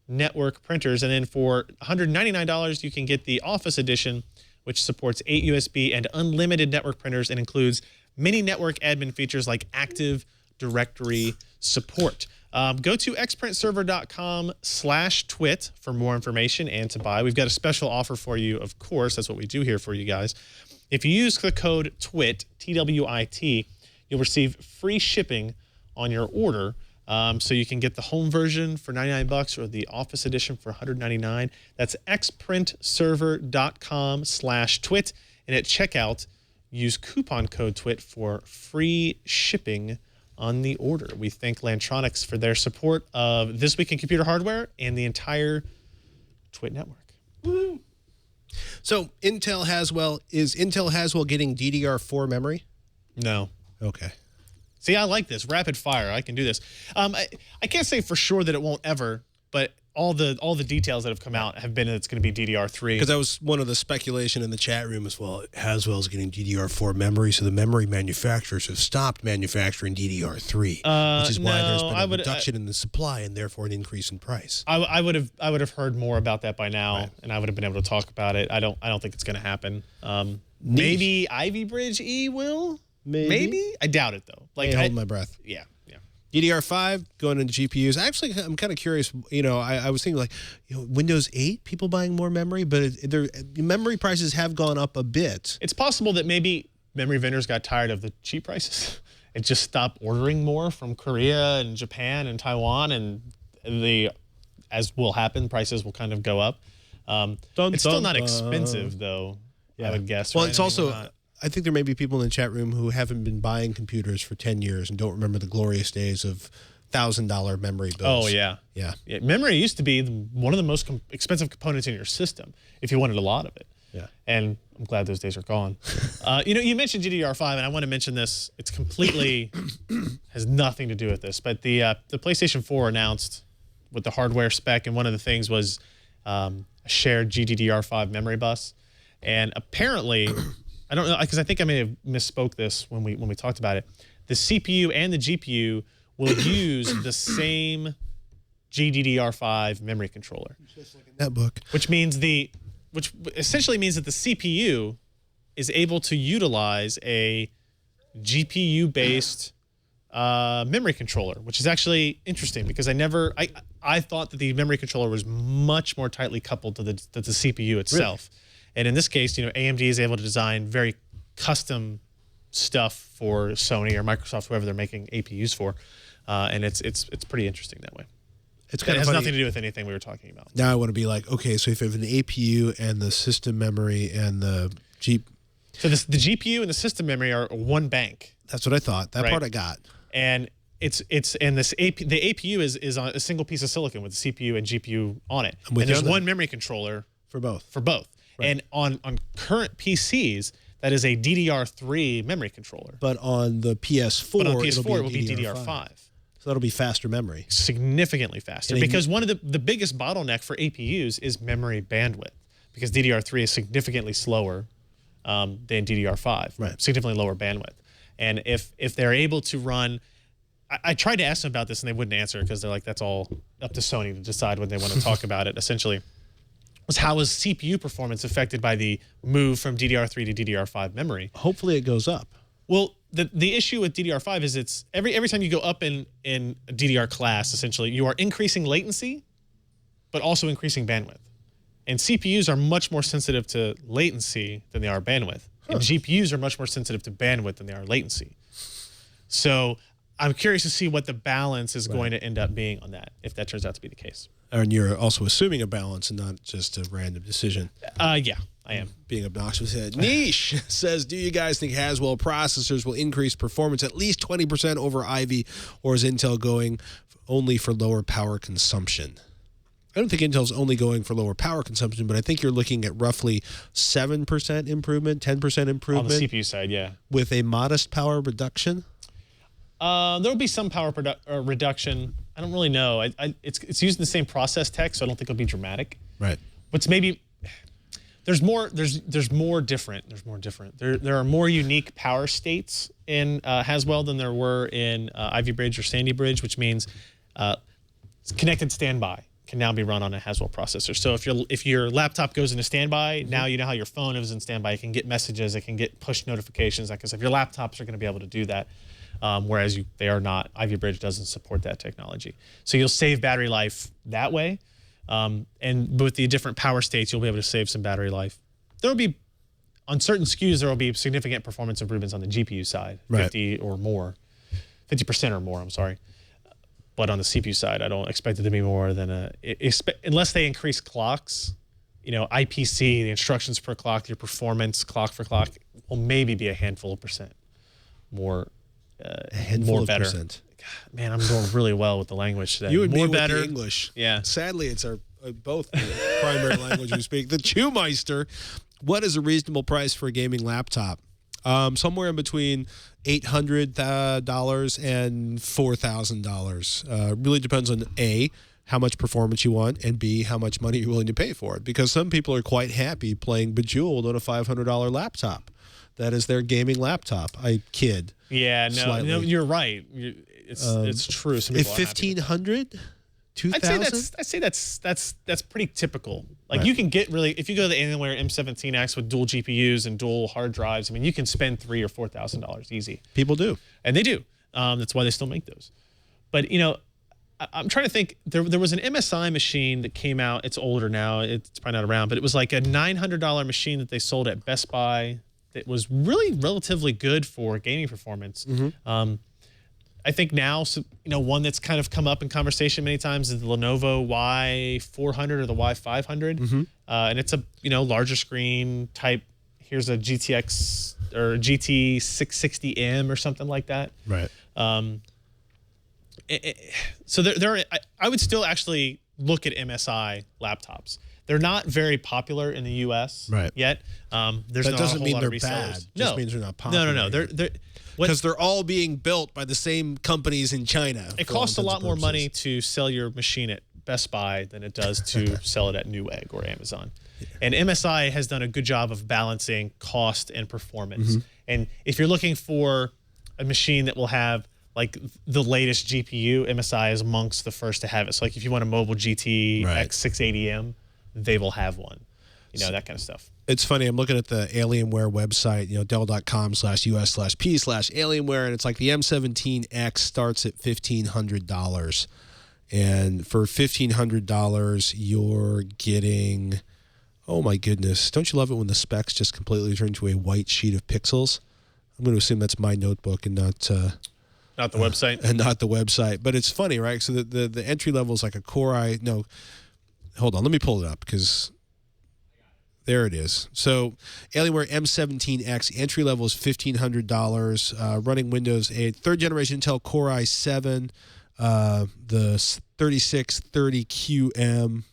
network printers. And then for $199, you can get the Office Edition, which supports 8 USB and unlimited network printers and includes many network admin features like Active Directory support. Go to xprintserver.com/twit for more information and to buy. We've got a special offer for you, of course. That's what we do here for you guys. If you use the code TWIT, T-W-I-T, you'll receive free shipping on your order. So you can get the home version for $99 or the Office Edition for $199. That's xprintserver.com/twit. And at checkout, use coupon code TWIT for free shipping on the order. We thank Lantronics for their support of This Week in Computer Hardware and the entire TWIT network. Woo. So Intel Haswell, is Intel Haswell getting DDR4 memory? No. Okay. See, I like this. Rapid fire. I can do this. I can't say for sure that it won't ever, but all the details that have come out have been that it's going to be DDR3. Because that was one of the speculation in the chat room as well. Haswell's getting DDR4 memory, so the memory manufacturers have stopped manufacturing DDR3, which is why there's been a reduction in the supply and therefore an increase in price. I would have heard more about that by now, and I would have been able to talk about it. I don't think it's going to happen. Maybe Ivy Bridge E will. Maybe. I doubt it though. Like, hold my breath. Yeah. DDR5 going into GPUs. Actually, I'm kind of curious. You know, I was thinking like, you know, Windows 8, people buying more memory, but memory prices have gone up a bit. It's possible that maybe memory vendors got tired of the cheap prices and just stopped ordering more from Korea and Japan and Taiwan, and as will happen, prices will kind of go up. It's still not expensive though. Yeah. I would guess. Well, right? it's also. I think there may be people in the chat room who haven't been buying computers for 10 years and don't remember the glorious days of $1,000 memory bills. Oh, yeah. Yeah. Memory used to be one of the most expensive components in your system if you wanted a lot of it. Yeah. And I'm glad those days are gone. You know, you mentioned GDDR5, and I want to mention this. It's completely has nothing to do with this, but the PlayStation 4 announced with the hardware spec, and one of the things was a shared GDDR5 memory bus. And apparently... I don't know, because I think I may have misspoke this when we talked about it. The CPU and the GPU will use the same GDDR5 memory controller. Just like in that book. Which essentially means that the CPU is able to utilize a GPU-based memory controller, which is actually interesting because I thought that the memory controller was much more tightly coupled to the CPU itself. Really? And in this case, AMD is able to design very custom stuff for Sony or Microsoft, whoever they're making APUs for, and it's pretty interesting that way. It has nothing to do with anything we were talking about. Now I want to be like, okay, so if you have an APU and the system memory and the So the GPU and the system memory are one bank. That's what I thought. That part I got. And the APU is on a single piece of silicon with the CPU and GPU on it. And there's one memory controller for both. Right. And on current PCs, that is a DDR3 memory controller. But on the PS4, it will be DDR5. So that'll be faster memory. Significantly faster. Because one of the biggest bottleneck for APUs is memory bandwidth. Because DDR3 is significantly slower than DDR5. Right. Significantly lower bandwidth. And if they're able to run, I tried to ask them about this and they wouldn't answer because they're like, that's all up to Sony to decide when they want to talk about it, essentially. Was how is CPU performance affected by the move from DDR3 to DDR5 memory? Hopefully it goes up. Well, the issue with DDR5 is it's every time you go up in a DDR class, essentially, you are increasing latency, but also increasing bandwidth. And CPUs are much more sensitive to latency than they are bandwidth. And GPUs are much more sensitive to bandwidth than they are latency. So I'm curious to see what the balance is going to end up being on that, if that turns out to be the case. And you're also assuming a balance and not just a random decision. Yeah, I am. Being obnoxious. Niche says, do you guys think Haswell processors will increase performance at least 20% over Ivy, or is Intel going only for lower power consumption? I don't think Intel's only going for lower power consumption, but I think you're looking at roughly 7% improvement, 10% improvement. On the CPU side, yeah. With a modest power reduction? There will be some power reduction. I don't really know. It's using the same process tech, so I don't think it'll be dramatic. Right. But maybe there's more different. There are more unique power states in Haswell than there were in Ivy Bridge or Sandy Bridge, which means connected standby can now be run on a Haswell processor. So if your laptop goes into standby, now you know how your phone is in standby. It can get messages, it can get push notifications. Like I said, your laptops are going to be able to do that. Whereas they are not. Ivy Bridge doesn't support that technology. So you'll save battery life that way. And with the different power states, you'll be able to save some battery life. There will be, on certain SKUs, there will be significant performance improvements on the GPU side, 50% or more, I'm sorry. But on the CPU side, I don't expect it to be more than unless they increase clocks, IPC, the instructions per clock, your performance clock for clock will maybe be a handful of percent more. More better. Percent. God, man, I'm doing really well with the language today. You and more me better. with the English. Yeah. Sadly, it's our both the primary language we speak. The Chewmeister. What is a reasonable price for a gaming laptop? Somewhere in between $800 and $4,000. Really depends on A, how much performance you want, and B, how much money you're willing to pay for it. Because some people are quite happy playing Bejeweled on a $500 laptop. That is their gaming laptop. I kid. Yeah, no, you're right. It's true. Some if 1,500, 2,000, I'd say that's pretty typical. Like you can get if you go to the Alienware M17X with dual GPUs and dual hard drives. I mean, you can spend $3,000 or $4,000 easy. People do, and they do. That's why they still make those. But I'm trying to think. There was an MSI machine that came out. It's older now. It's probably not around. But it was like a $900 machine that they sold at Best Buy. It was really relatively good for gaming performance. Mm-hmm. I think now, one that's kind of come up in conversation many times is the Lenovo Y400 or the Y500, mm-hmm. And it's a larger screen type. Here's a GTX or GT660M or something like that. Right. So I would still actually look at MSI laptops. They're not very popular in the U.S. Yet. There's that not doesn't a whole mean lot they're of resellers. bad. It just means they're not popular. No. Because they're all being built by the same companies in China. It costs a lot more money to sell your machine at Best Buy than it does to sell it at Newegg or Amazon. And MSI has done a good job of balancing cost and performance. Mm-hmm. And if you're looking for a machine that will have like the latest GPU, MSI is amongst the first to have it. So like if you want a mobile GT X680M, they will have one. that kind of stuff. It's funny. I'm looking at the Alienware website, Dell.com/US/P/Alienware, and it's like the M17X starts at $1,500. And for $1,500, you're getting, oh my goodness, don't you love it when the specs just completely turn to a white sheet of pixels? I'm going to assume that's my notebook and not the website. And not the website. But it's funny, right? So the entry level is like a Core i. No, hold on, let me pull it up because there it is. So Alienware M17X entry level is $1,500. Running Windows 8, third generation Intel Core i7. The 3630QM.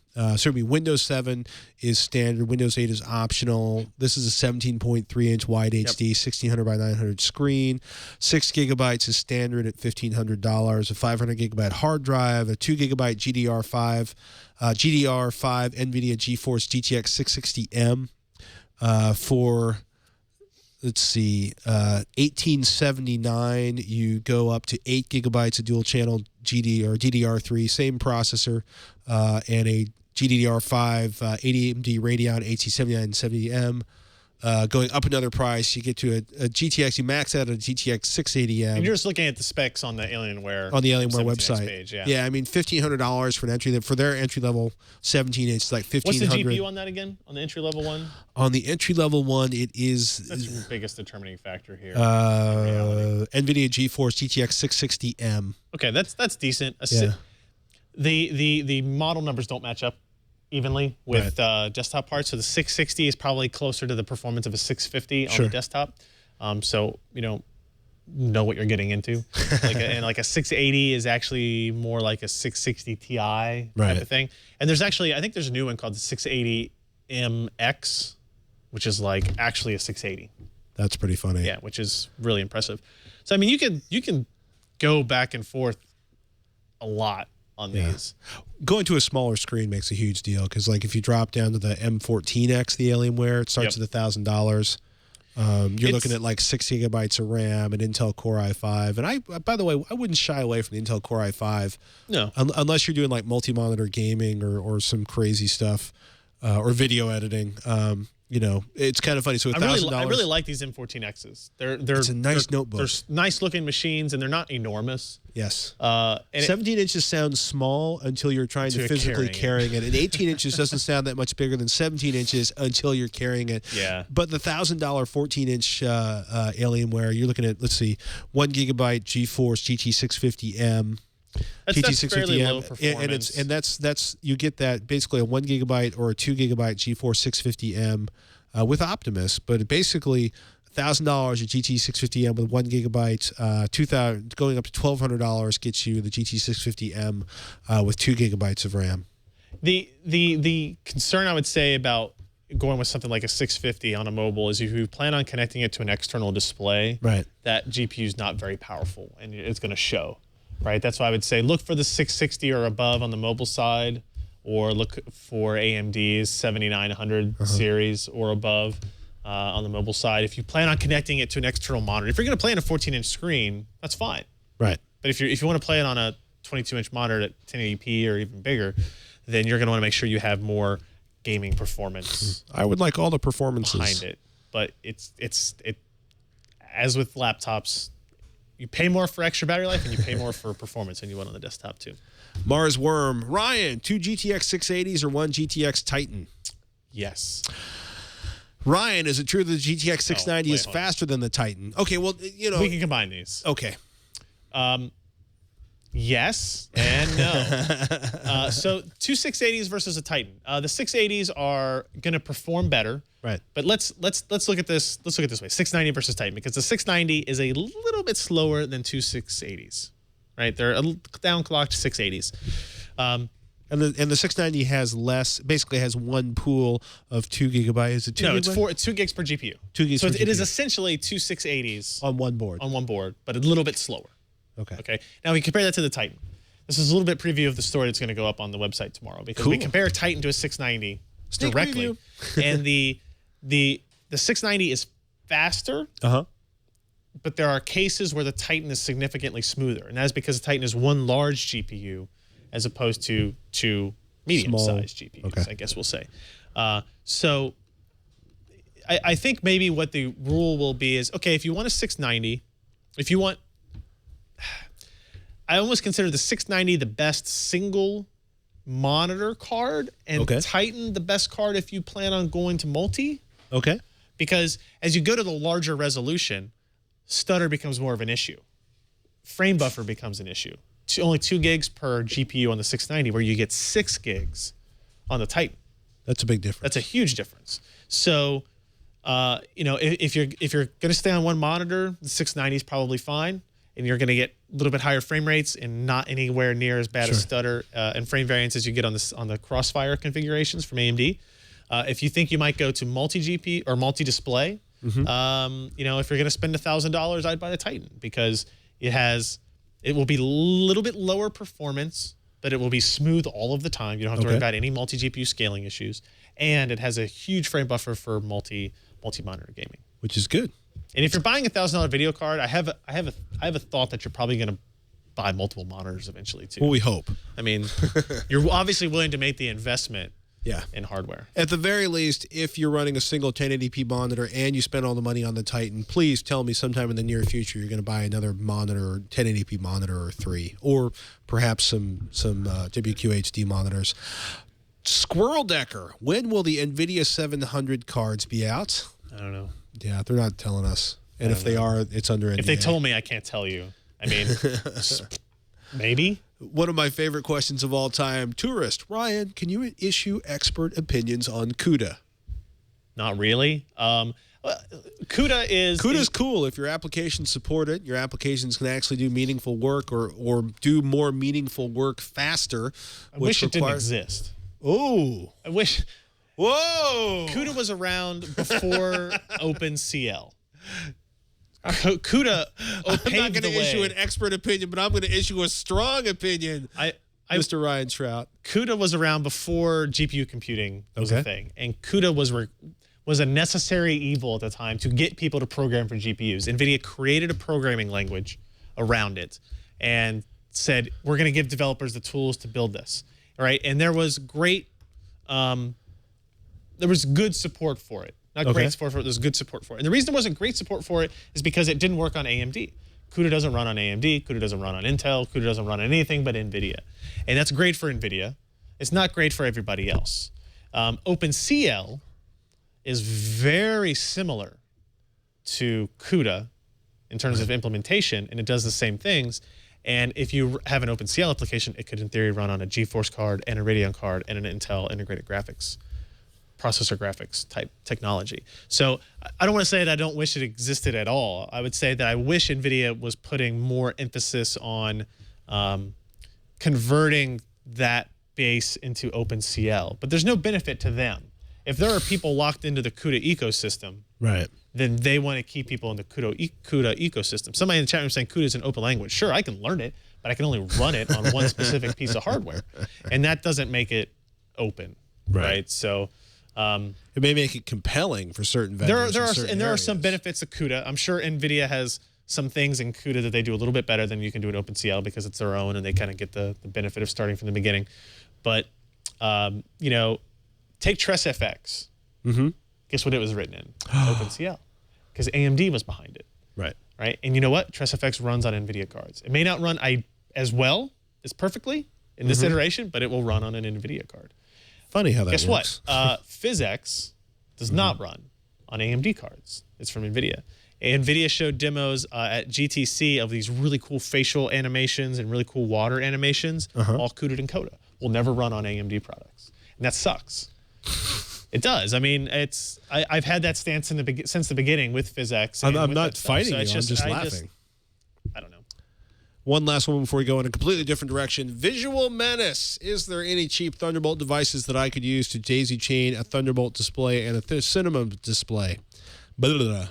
Windows 7 is standard. Windows 8 is optional. This is a 17.3-inch wide HD, 1600 by 900 screen. 6 gigabytes is standard at $1,500. A 500 gigabyte hard drive. A 2 gigabyte GDR5 NVIDIA GeForce GTX 660M for. Let's see, $1,879. You go up to 8 gigabytes of dual channel DDR3, same processor, and a GDDR5 AMD Radeon AT7970M. Going up another price, you get to a GTX. You max out a GTX 680M. And you're just looking at the specs on the Alienware website page. Yeah, I mean $1,500 for an their entry level 17-inch. It's like $1,500. What's the GPU on that again? On the entry level one? On the entry level one, it is. That's your biggest determining factor here. NVIDIA GeForce GTX 660M. Okay, that's decent. Yeah. The model numbers don't match up evenly with desktop parts. So the 660 is probably closer to the performance of a 650 on the desktop. So know what you're getting into. And a 680 is actually more like a 660 Ti type of thing. And there's actually, I think there's a new one called the 680MX, which is like actually a 680. That's pretty funny. Yeah, which is really impressive. So I mean, you can go back and forth a lot on these. Going to a smaller screen makes a huge deal because, like, if you drop down to the M14X, the Alienware, it starts at $1,000. You're looking at like 6 gigabytes of RAM, an Intel Core i5, and by the way, I wouldn't shy away from the Intel Core i5. No, unless you're doing like multi-monitor gaming or some crazy stuff, or video editing. It's kind of funny. So $1,000. I really like these M14Xs. It's a nice notebook. They're nice looking machines, and they're not enormous. Yes. And 17 inches sounds small until you're trying to physically carrying it. And 18 inches doesn't sound that much bigger than 17 inches until you're carrying it. Yeah. But the $1,000 14-inch Alienware, you're looking at, let's see, 1 gigabyte GeForce GT650M. That's fairly low performance. And that's you get that basically a 1 gigabyte or a 2 gigabyte GeForce 650M with Optimus, but basically $1,000 a GT650M with 1 gigabyte, $2,000 going up to $1,200 gets you the GT650M with 2 gigabytes of RAM. The concern I would say about going with something like a 650 on a mobile is if you plan on connecting it to an external display, that GPU is not very powerful and it's going to show. Right, that's why I would say look for the 660 or above on the mobile side, or look for AMD's 7900 series or above on the mobile side. If you plan on connecting it to an external monitor, if you're going to play on a 14-inch screen, that's fine. Right. But if you want to play it on a 22-inch monitor at 1080p or even bigger, then you're going to want to make sure you have more gaming performance. I would like all the performances behind it, but it as with laptops. You pay more for extra battery life and you pay more for performance than you would on the desktop too. Mars Worm, Ryan, 2 GTX 680s or 1 GTX Titan? Yes. Ryan, is it true that the GTX 690 is faster than the Titan? Okay, well, we can combine these. Okay. Yes and no. So 2 680s versus a Titan. The 680s are going to perform better. Right. But let's look at this. Let's look at it this way: 690 versus Titan, because the 690 is a little bit slower than 2 680s. Right? They're downclocked 680s. And the 690 has basically has one pool of 2 gigabytes. Is it 2 gigabytes? It's 2 gigs per GPU. 2 gigs so per GPU. It is essentially 2 680s on one board. But a little bit slower. Okay. Now we compare that to the Titan. This is a little bit preview of the story that's going to go up on the website tomorrow, because we compare Titan to a 690 directly, and the 690 is faster. But there are cases where the Titan is significantly smoother, and that is because the Titan is one large GPU as opposed to 2 medium-sized GPUs, okay. I guess we'll say. So I think maybe what the rule will be is, okay, if you want a 690, if you want, I almost consider the 690 the best single monitor card, and Titan the best card if you plan on going to multi. Okay. Because as you go to the larger resolution, stutter becomes more of an issue. Frame buffer becomes an issue. Only 2 gigs per GPU on the 690, where you get 6 gigs on the Titan. That's a big difference. That's a huge difference. So, you know, if you're going to stay on one monitor, the 690 is probably fine, and you're going to get a little bit higher frame rates and not anywhere near as bad as stutter and frame variance as you get on the Crossfire configurations from AMD. If you think you might go to multi-GP or multi-display, you know, if you're going to spend $1,000, I'd buy the Titan, because it will be a little bit lower performance, but it will be smooth all of the time. You don't have to worry about any multi-GPU scaling issues, and it has a huge frame buffer for multi-monitor gaming, which is good. And if you're buying a $1,000 video card, I have a thought that you're probably going to buy multiple monitors eventually too. Well, we hope. I mean, you're obviously willing to make the investment. In hardware. At the very least, if you're running a single 1080p monitor and you spend all the money on the Titan, please tell me sometime in the near future you're going to buy another monitor, 1080p monitor or 3, or perhaps some WQHD monitors. Squirrel Decker, when will the NVIDIA 700 cards be out? I don't know. Yeah, they're not telling us. And if they are, it's under NDA. If they told me, I can't tell you. I mean, maybe. One of my favorite questions of all time. Tourist, Ryan, can you issue expert opinions on CUDA? Not really. CUDA is cool if your applications support it. Your applications can actually do meaningful work or do more meaningful work faster. I wish it didn't exist. Oh. I wish. Whoa. CUDA was around before OpenCL. CUDA I'm not going to issue an expert opinion, but I'm going to issue a strong opinion. Mr. Ryan Trout. CUDA was around before GPU computing was a thing, and CUDA was a necessary evil at the time to get people to program for GPUs. NVIDIA created a programming language around it and said, we're going to give developers the tools to build this. All right, and there was great, there was good support for it. Not great support for it, there's good support for it. And the reason there wasn't great support for it is because it didn't work on AMD. CUDA doesn't run on AMD, CUDA doesn't run on Intel, CUDA doesn't run on anything but NVIDIA. And that's great for NVIDIA. It's not great for everybody else. OpenCL is very similar to CUDA in terms of implementation, and it does the same things. And if you have an OpenCL application, it could in theory run on a GeForce card and a Radeon card and an Intel integrated graphics processor graphics type technology. So I don't want to say that I don't wish it existed at all. I would say that I wish NVIDIA was putting more emphasis on converting that base into OpenCL. But there's no benefit to them. If there are people locked into the CUDA ecosystem, then they want to keep people in the CUDA ecosystem. Somebody in the chat room saying CUDA is an open language. Sure, I can learn it, but I can only run it on one specific piece of hardware. And that doesn't make it open, right? So it may make it compelling for certain vendors. There are some benefits to CUDA. I'm sure NVIDIA has some things in CUDA that they do a little bit better than you can do in OpenCL because it's their own and they kind of get the benefit of starting from the beginning. But, you know, take TressFX. Guess what it was written in? OpenCL. Because AMD was behind it. Right? And you know what? TressFX runs on NVIDIA cards. It may not run as well as perfectly in this iteration, but it will run on an NVIDIA card. Funny how that works. Guess what? PhysX does not run on AMD cards. It's from NVIDIA. NVIDIA showed demos at GTC of these really cool facial animations and really cool water animations, all CUDA and CODA. Will never run on AMD products. And that sucks. It does. I mean, I've had that stance since the beginning with PhysX. I'm not fighting you. I'm just laughing. I don't know. One last one before we go in a completely different direction. Visual Menace. Is there any cheap Thunderbolt devices that I could use to daisy chain a Thunderbolt display and a Cinema display? Blah, blah, blah.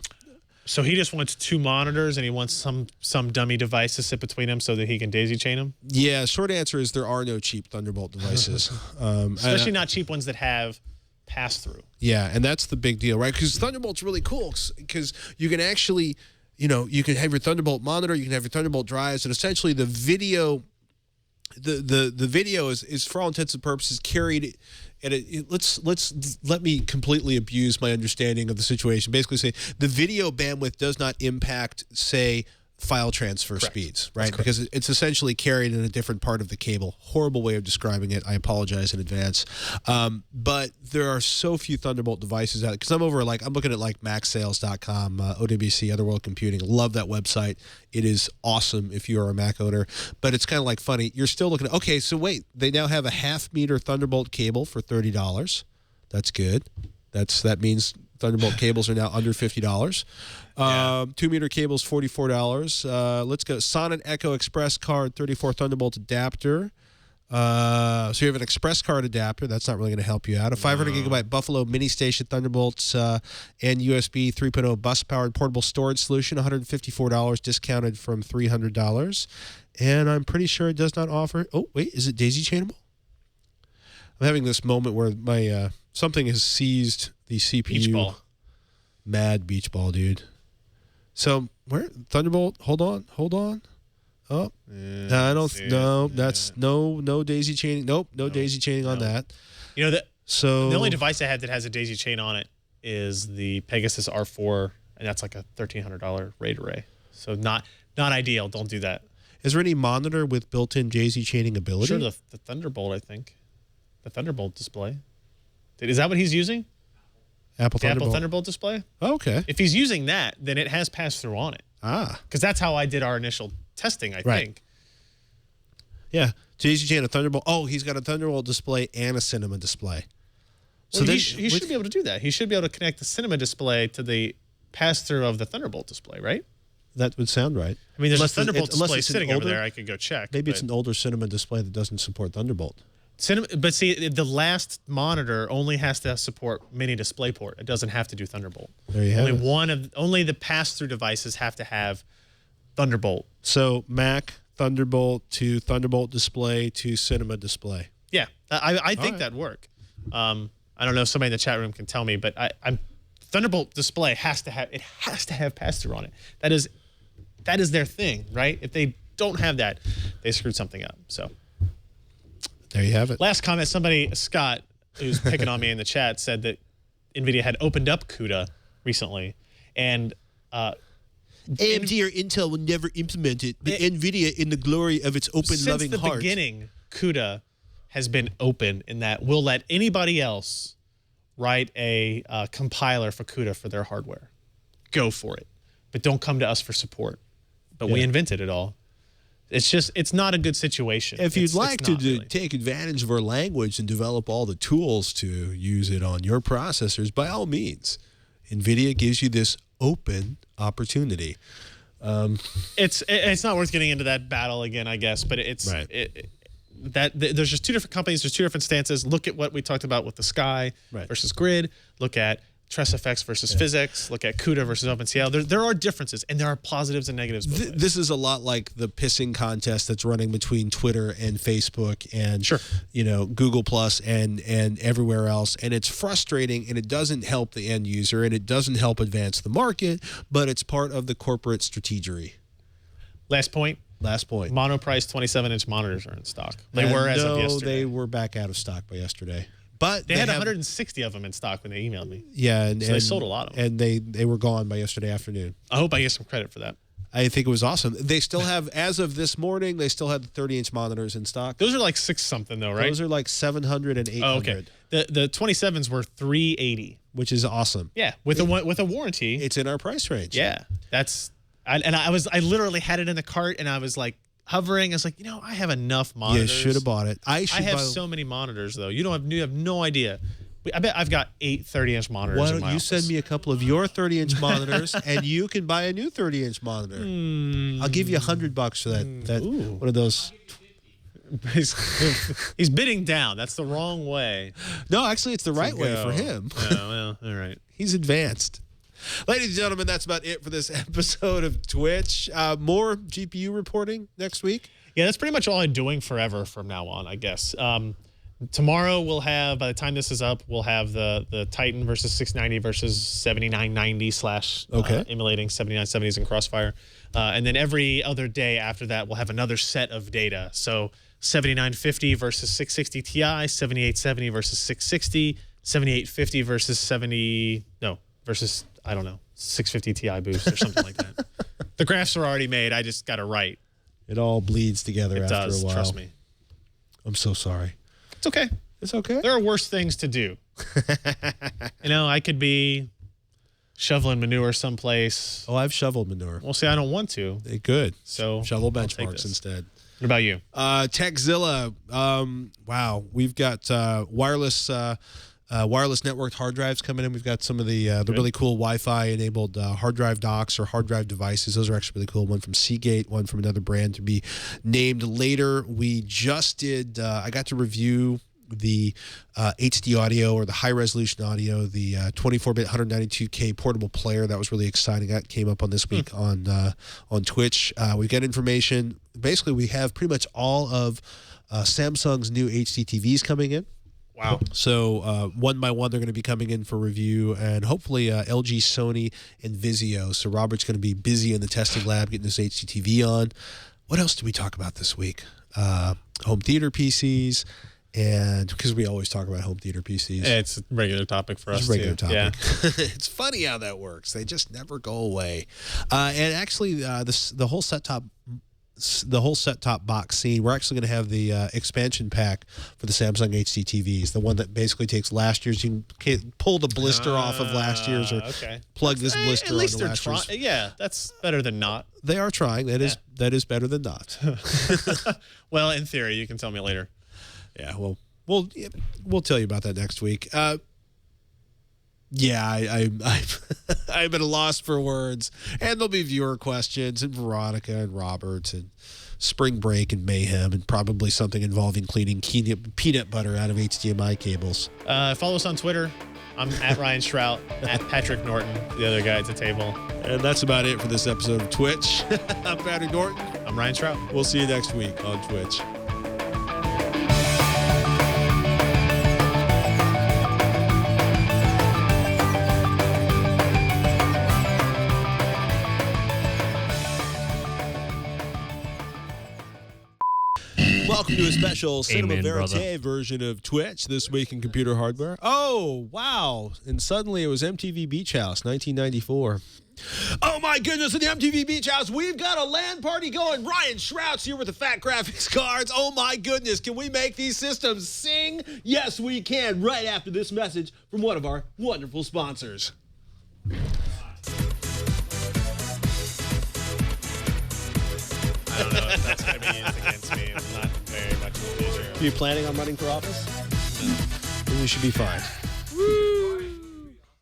So he just wants 2 monitors and he wants some dummy device to sit between them so that he can daisy chain them? Yeah, short answer is there are no cheap Thunderbolt devices. Especially not cheap ones that have pass-through. Yeah, and that's the big deal, right? Because Thunderbolt's really cool because you can actually... You know, you can have your Thunderbolt monitor, you can have your Thunderbolt drives, and essentially the video the video is for all intents and purposes carried. And let me completely abuse my understanding of the situation. Basically, say the video bandwidth does not impact, say, file transfer speeds, right? Because it's essentially carried in a different part of the cable. Horrible way of describing it. I apologize in advance. But there are so few Thunderbolt devices out, because I'm looking at like MacSales.com, OWC, Other World Computing. Love that website. It is awesome if you are a Mac owner. But it's kind of like funny. You're still looking at, okay, so wait, they now have a 1/2 meter Thunderbolt cable for $30. That's good. That means Thunderbolt cables are now under $50. 2-meter cables, $44. Let's go. Sonnet Echo Express card, 34 Thunderbolt adapter. So you have an Express card adapter. That's not really going to help you out. A 500 gigabyte Buffalo Mini Station Thunderbolts and USB 3.0 bus-powered portable storage solution, $154, discounted from $300. And I'm pretty sure it does not offer. Oh, wait, is it daisy chainable? I'm having this moment where my something has seized the CPU. Beach ball. Mad beach ball, dude. So where Thunderbolt? Hold on. Oh, I don't. No, that's no daisy chaining. Nope, no daisy chaining on that. You know So the only device I have that has a daisy chain on it is the Pegasus R4, and that's like a $1,300 RAID array. So not ideal. Don't do that. Is there any monitor with built-in daisy chaining ability? Sure, the Thunderbolt, I think. The Thunderbolt display. Is that what he's using? Apple The Thunderbolt. Apple Thunderbolt display? Oh, okay. If he's using that, then it has pass-through on it. Because that's how I did our initial testing, I think. Yeah. Daisy chain a Thunderbolt. Oh, he's got a Thunderbolt display and a Cinema display. So he should be able to do that. He should be able to connect the Cinema display to the pass-through of the Thunderbolt display, right? That would sound right. I mean, there's Unless a Thunderbolt unless display it's an sitting over older- there. I could go check. Maybe it's an older Cinema display that doesn't support Thunderbolt. But see, the last monitor only has to support Mini DisplayPort. It doesn't have to do Thunderbolt. There you have it. Only the pass-through devices have to have Thunderbolt. So Mac, Thunderbolt to Thunderbolt display to Cinema display. Yeah, I think that'd work. I don't know if somebody in the chat room can tell me, but I'm Thunderbolt display has to have pass-through on it. That is their thing, right? If they don't have that, they screwed something up. So there you have it. Last comment, Scott, who's picking on me in the chat, said that NVIDIA had opened up CUDA recently, and AMD or Intel will never implement it, but NVIDIA, in the glory of its open, loving heart. Since the beginning, CUDA has been open in that we'll let anybody else write a compiler for CUDA for their hardware. Go for it. But don't come to us for support. But we invented it all. It's not a good situation. If you'd like to take advantage of our language and develop all the tools to use it on your processors, by all means, NVIDIA gives you this open opportunity. It's not worth getting into that battle again, I guess, but there's just two different companies, there's two different stances. Look at what we talked about with the Sky versus Grid. Look at TressFX versus Physics. Look at CUDA versus OpenCL. There are differences, and there are positives and negatives. This is a lot like the pissing contest that's running between Twitter and Facebook and Google Plus and everywhere else. And it's frustrating, and it doesn't help the end user, and it doesn't help advance the market, but it's part of the corporate strategery. Last point. Monoprice 27-inch monitors are in stock. They were as of yesterday. They were back out of stock by yesterday. But they had 160 of them in stock when they emailed me. Yeah, and they sold a lot of them. And they were gone by yesterday afternoon. I hope I get some credit for that. I think it was awesome. They still have, as of this morning, they still have the 30-inch monitors in stock. Those are like $6-something though, right? Those are like $700 and $800. Oh, okay. The 27s were $380, which is awesome. Yeah, with a warranty. It's in our price range. Yeah, I literally had it in the cart, and I was like hovering. I was like, I have enough monitors. You should have bought it. I have so many monitors though. You have no idea. I bet I've got 8 30-inch monitors. Why don't you send me a couple of your 30-inch monitors, and you can buy a new 30-inch monitor? I'll give you $100 for that. One of those. He's bidding down. That's the wrong way. No, actually, it's the right way for him. Oh, well, all right. He's advanced. Ladies and gentlemen, that's about it for this episode of Twitch. More GPU reporting next week? Yeah, that's pretty much all I'm doing forever from now on, I guess. Tomorrow we'll have, by the time this is up, we'll have the Titan versus 690 versus 7990 / emulating 7970s in Crossfire. And then every other day after that, we'll have another set of data. So 7950 versus 660 Ti, 7870 versus 660, 7850 versus I don't know, 650 Ti boost or something like that. The graphs are already made. I just got to write. It all bleeds together It after does, a while. trust me. I'm so sorry. It's okay. It's okay. There are worse things to do. I could be shoveling manure someplace. Oh, I've shoveled manure. Well, see, I don't want to. Good. So shovel I'll take benchmarks this. instead. What about you? Techzilla. Wow. We've got wireless networked hard drives coming in. We've got some of the really cool Wi-Fi enabled hard drive docks or hard drive devices. Those are actually really cool. One from Seagate, one from another brand to be named later. We just did. I got to review the HD audio or the high resolution audio, the 24-bit 192K portable player. That was really exciting. That came up on this week on Twitch. We've got information. Basically, we have pretty much all of Samsung's new HD TVs coming in. Wow. So one by one, they're going to be coming in for review, and hopefully LG, Sony, and Vizio. So Robert's going to be busy in the testing lab getting this HDTV on. What else did we talk about this week? Home theater PCs, and because we always talk about home theater PCs. It's a regular topic for us, It's a regular too. topic. Yeah. It's funny how that works. They just never go away. And actually, the whole set-top box scene, we're actually going to have the expansion pack for the Samsung HD TVs, the one that basically takes last year's. You can pull the blister off of last year's, or plug this blister at least onto they're last year's. trying. Yeah, that's better than not. They are trying. That is better than not. Well, in theory, you can tell me later. Yeah, well, we'll tell you about that next week. Yeah, I'm at a loss for words, and there'll be viewer questions, and Veronica and Robert, and spring break and mayhem, and probably something involving cleaning peanut butter out of HDMI cables. Follow us on Twitter. I'm at Ryan Shrout, at Patrick Norton, the other guy at the table. And that's about it for this episode of Twitch. I'm Patrick Norton. I'm Ryan Shrout. We'll see you next week on Twitch. Welcome to a special Cinema Amen, Verite brother. version of Twitch, This Week in Computer Hardware. Oh, wow. And suddenly it was MTV Beach House, 1994. Oh, my goodness, in the MTV Beach House, we've got a LAN party going. Ryan Shrout's here with the fat graphics cards. Oh, my goodness, can we make these systems sing? Yes, we can, right after this message from one of our wonderful sponsors. I don't know if that's going to be used against me. I'm not very much in the future. Are you planning on running for office? No. Then you should be fine. Woo!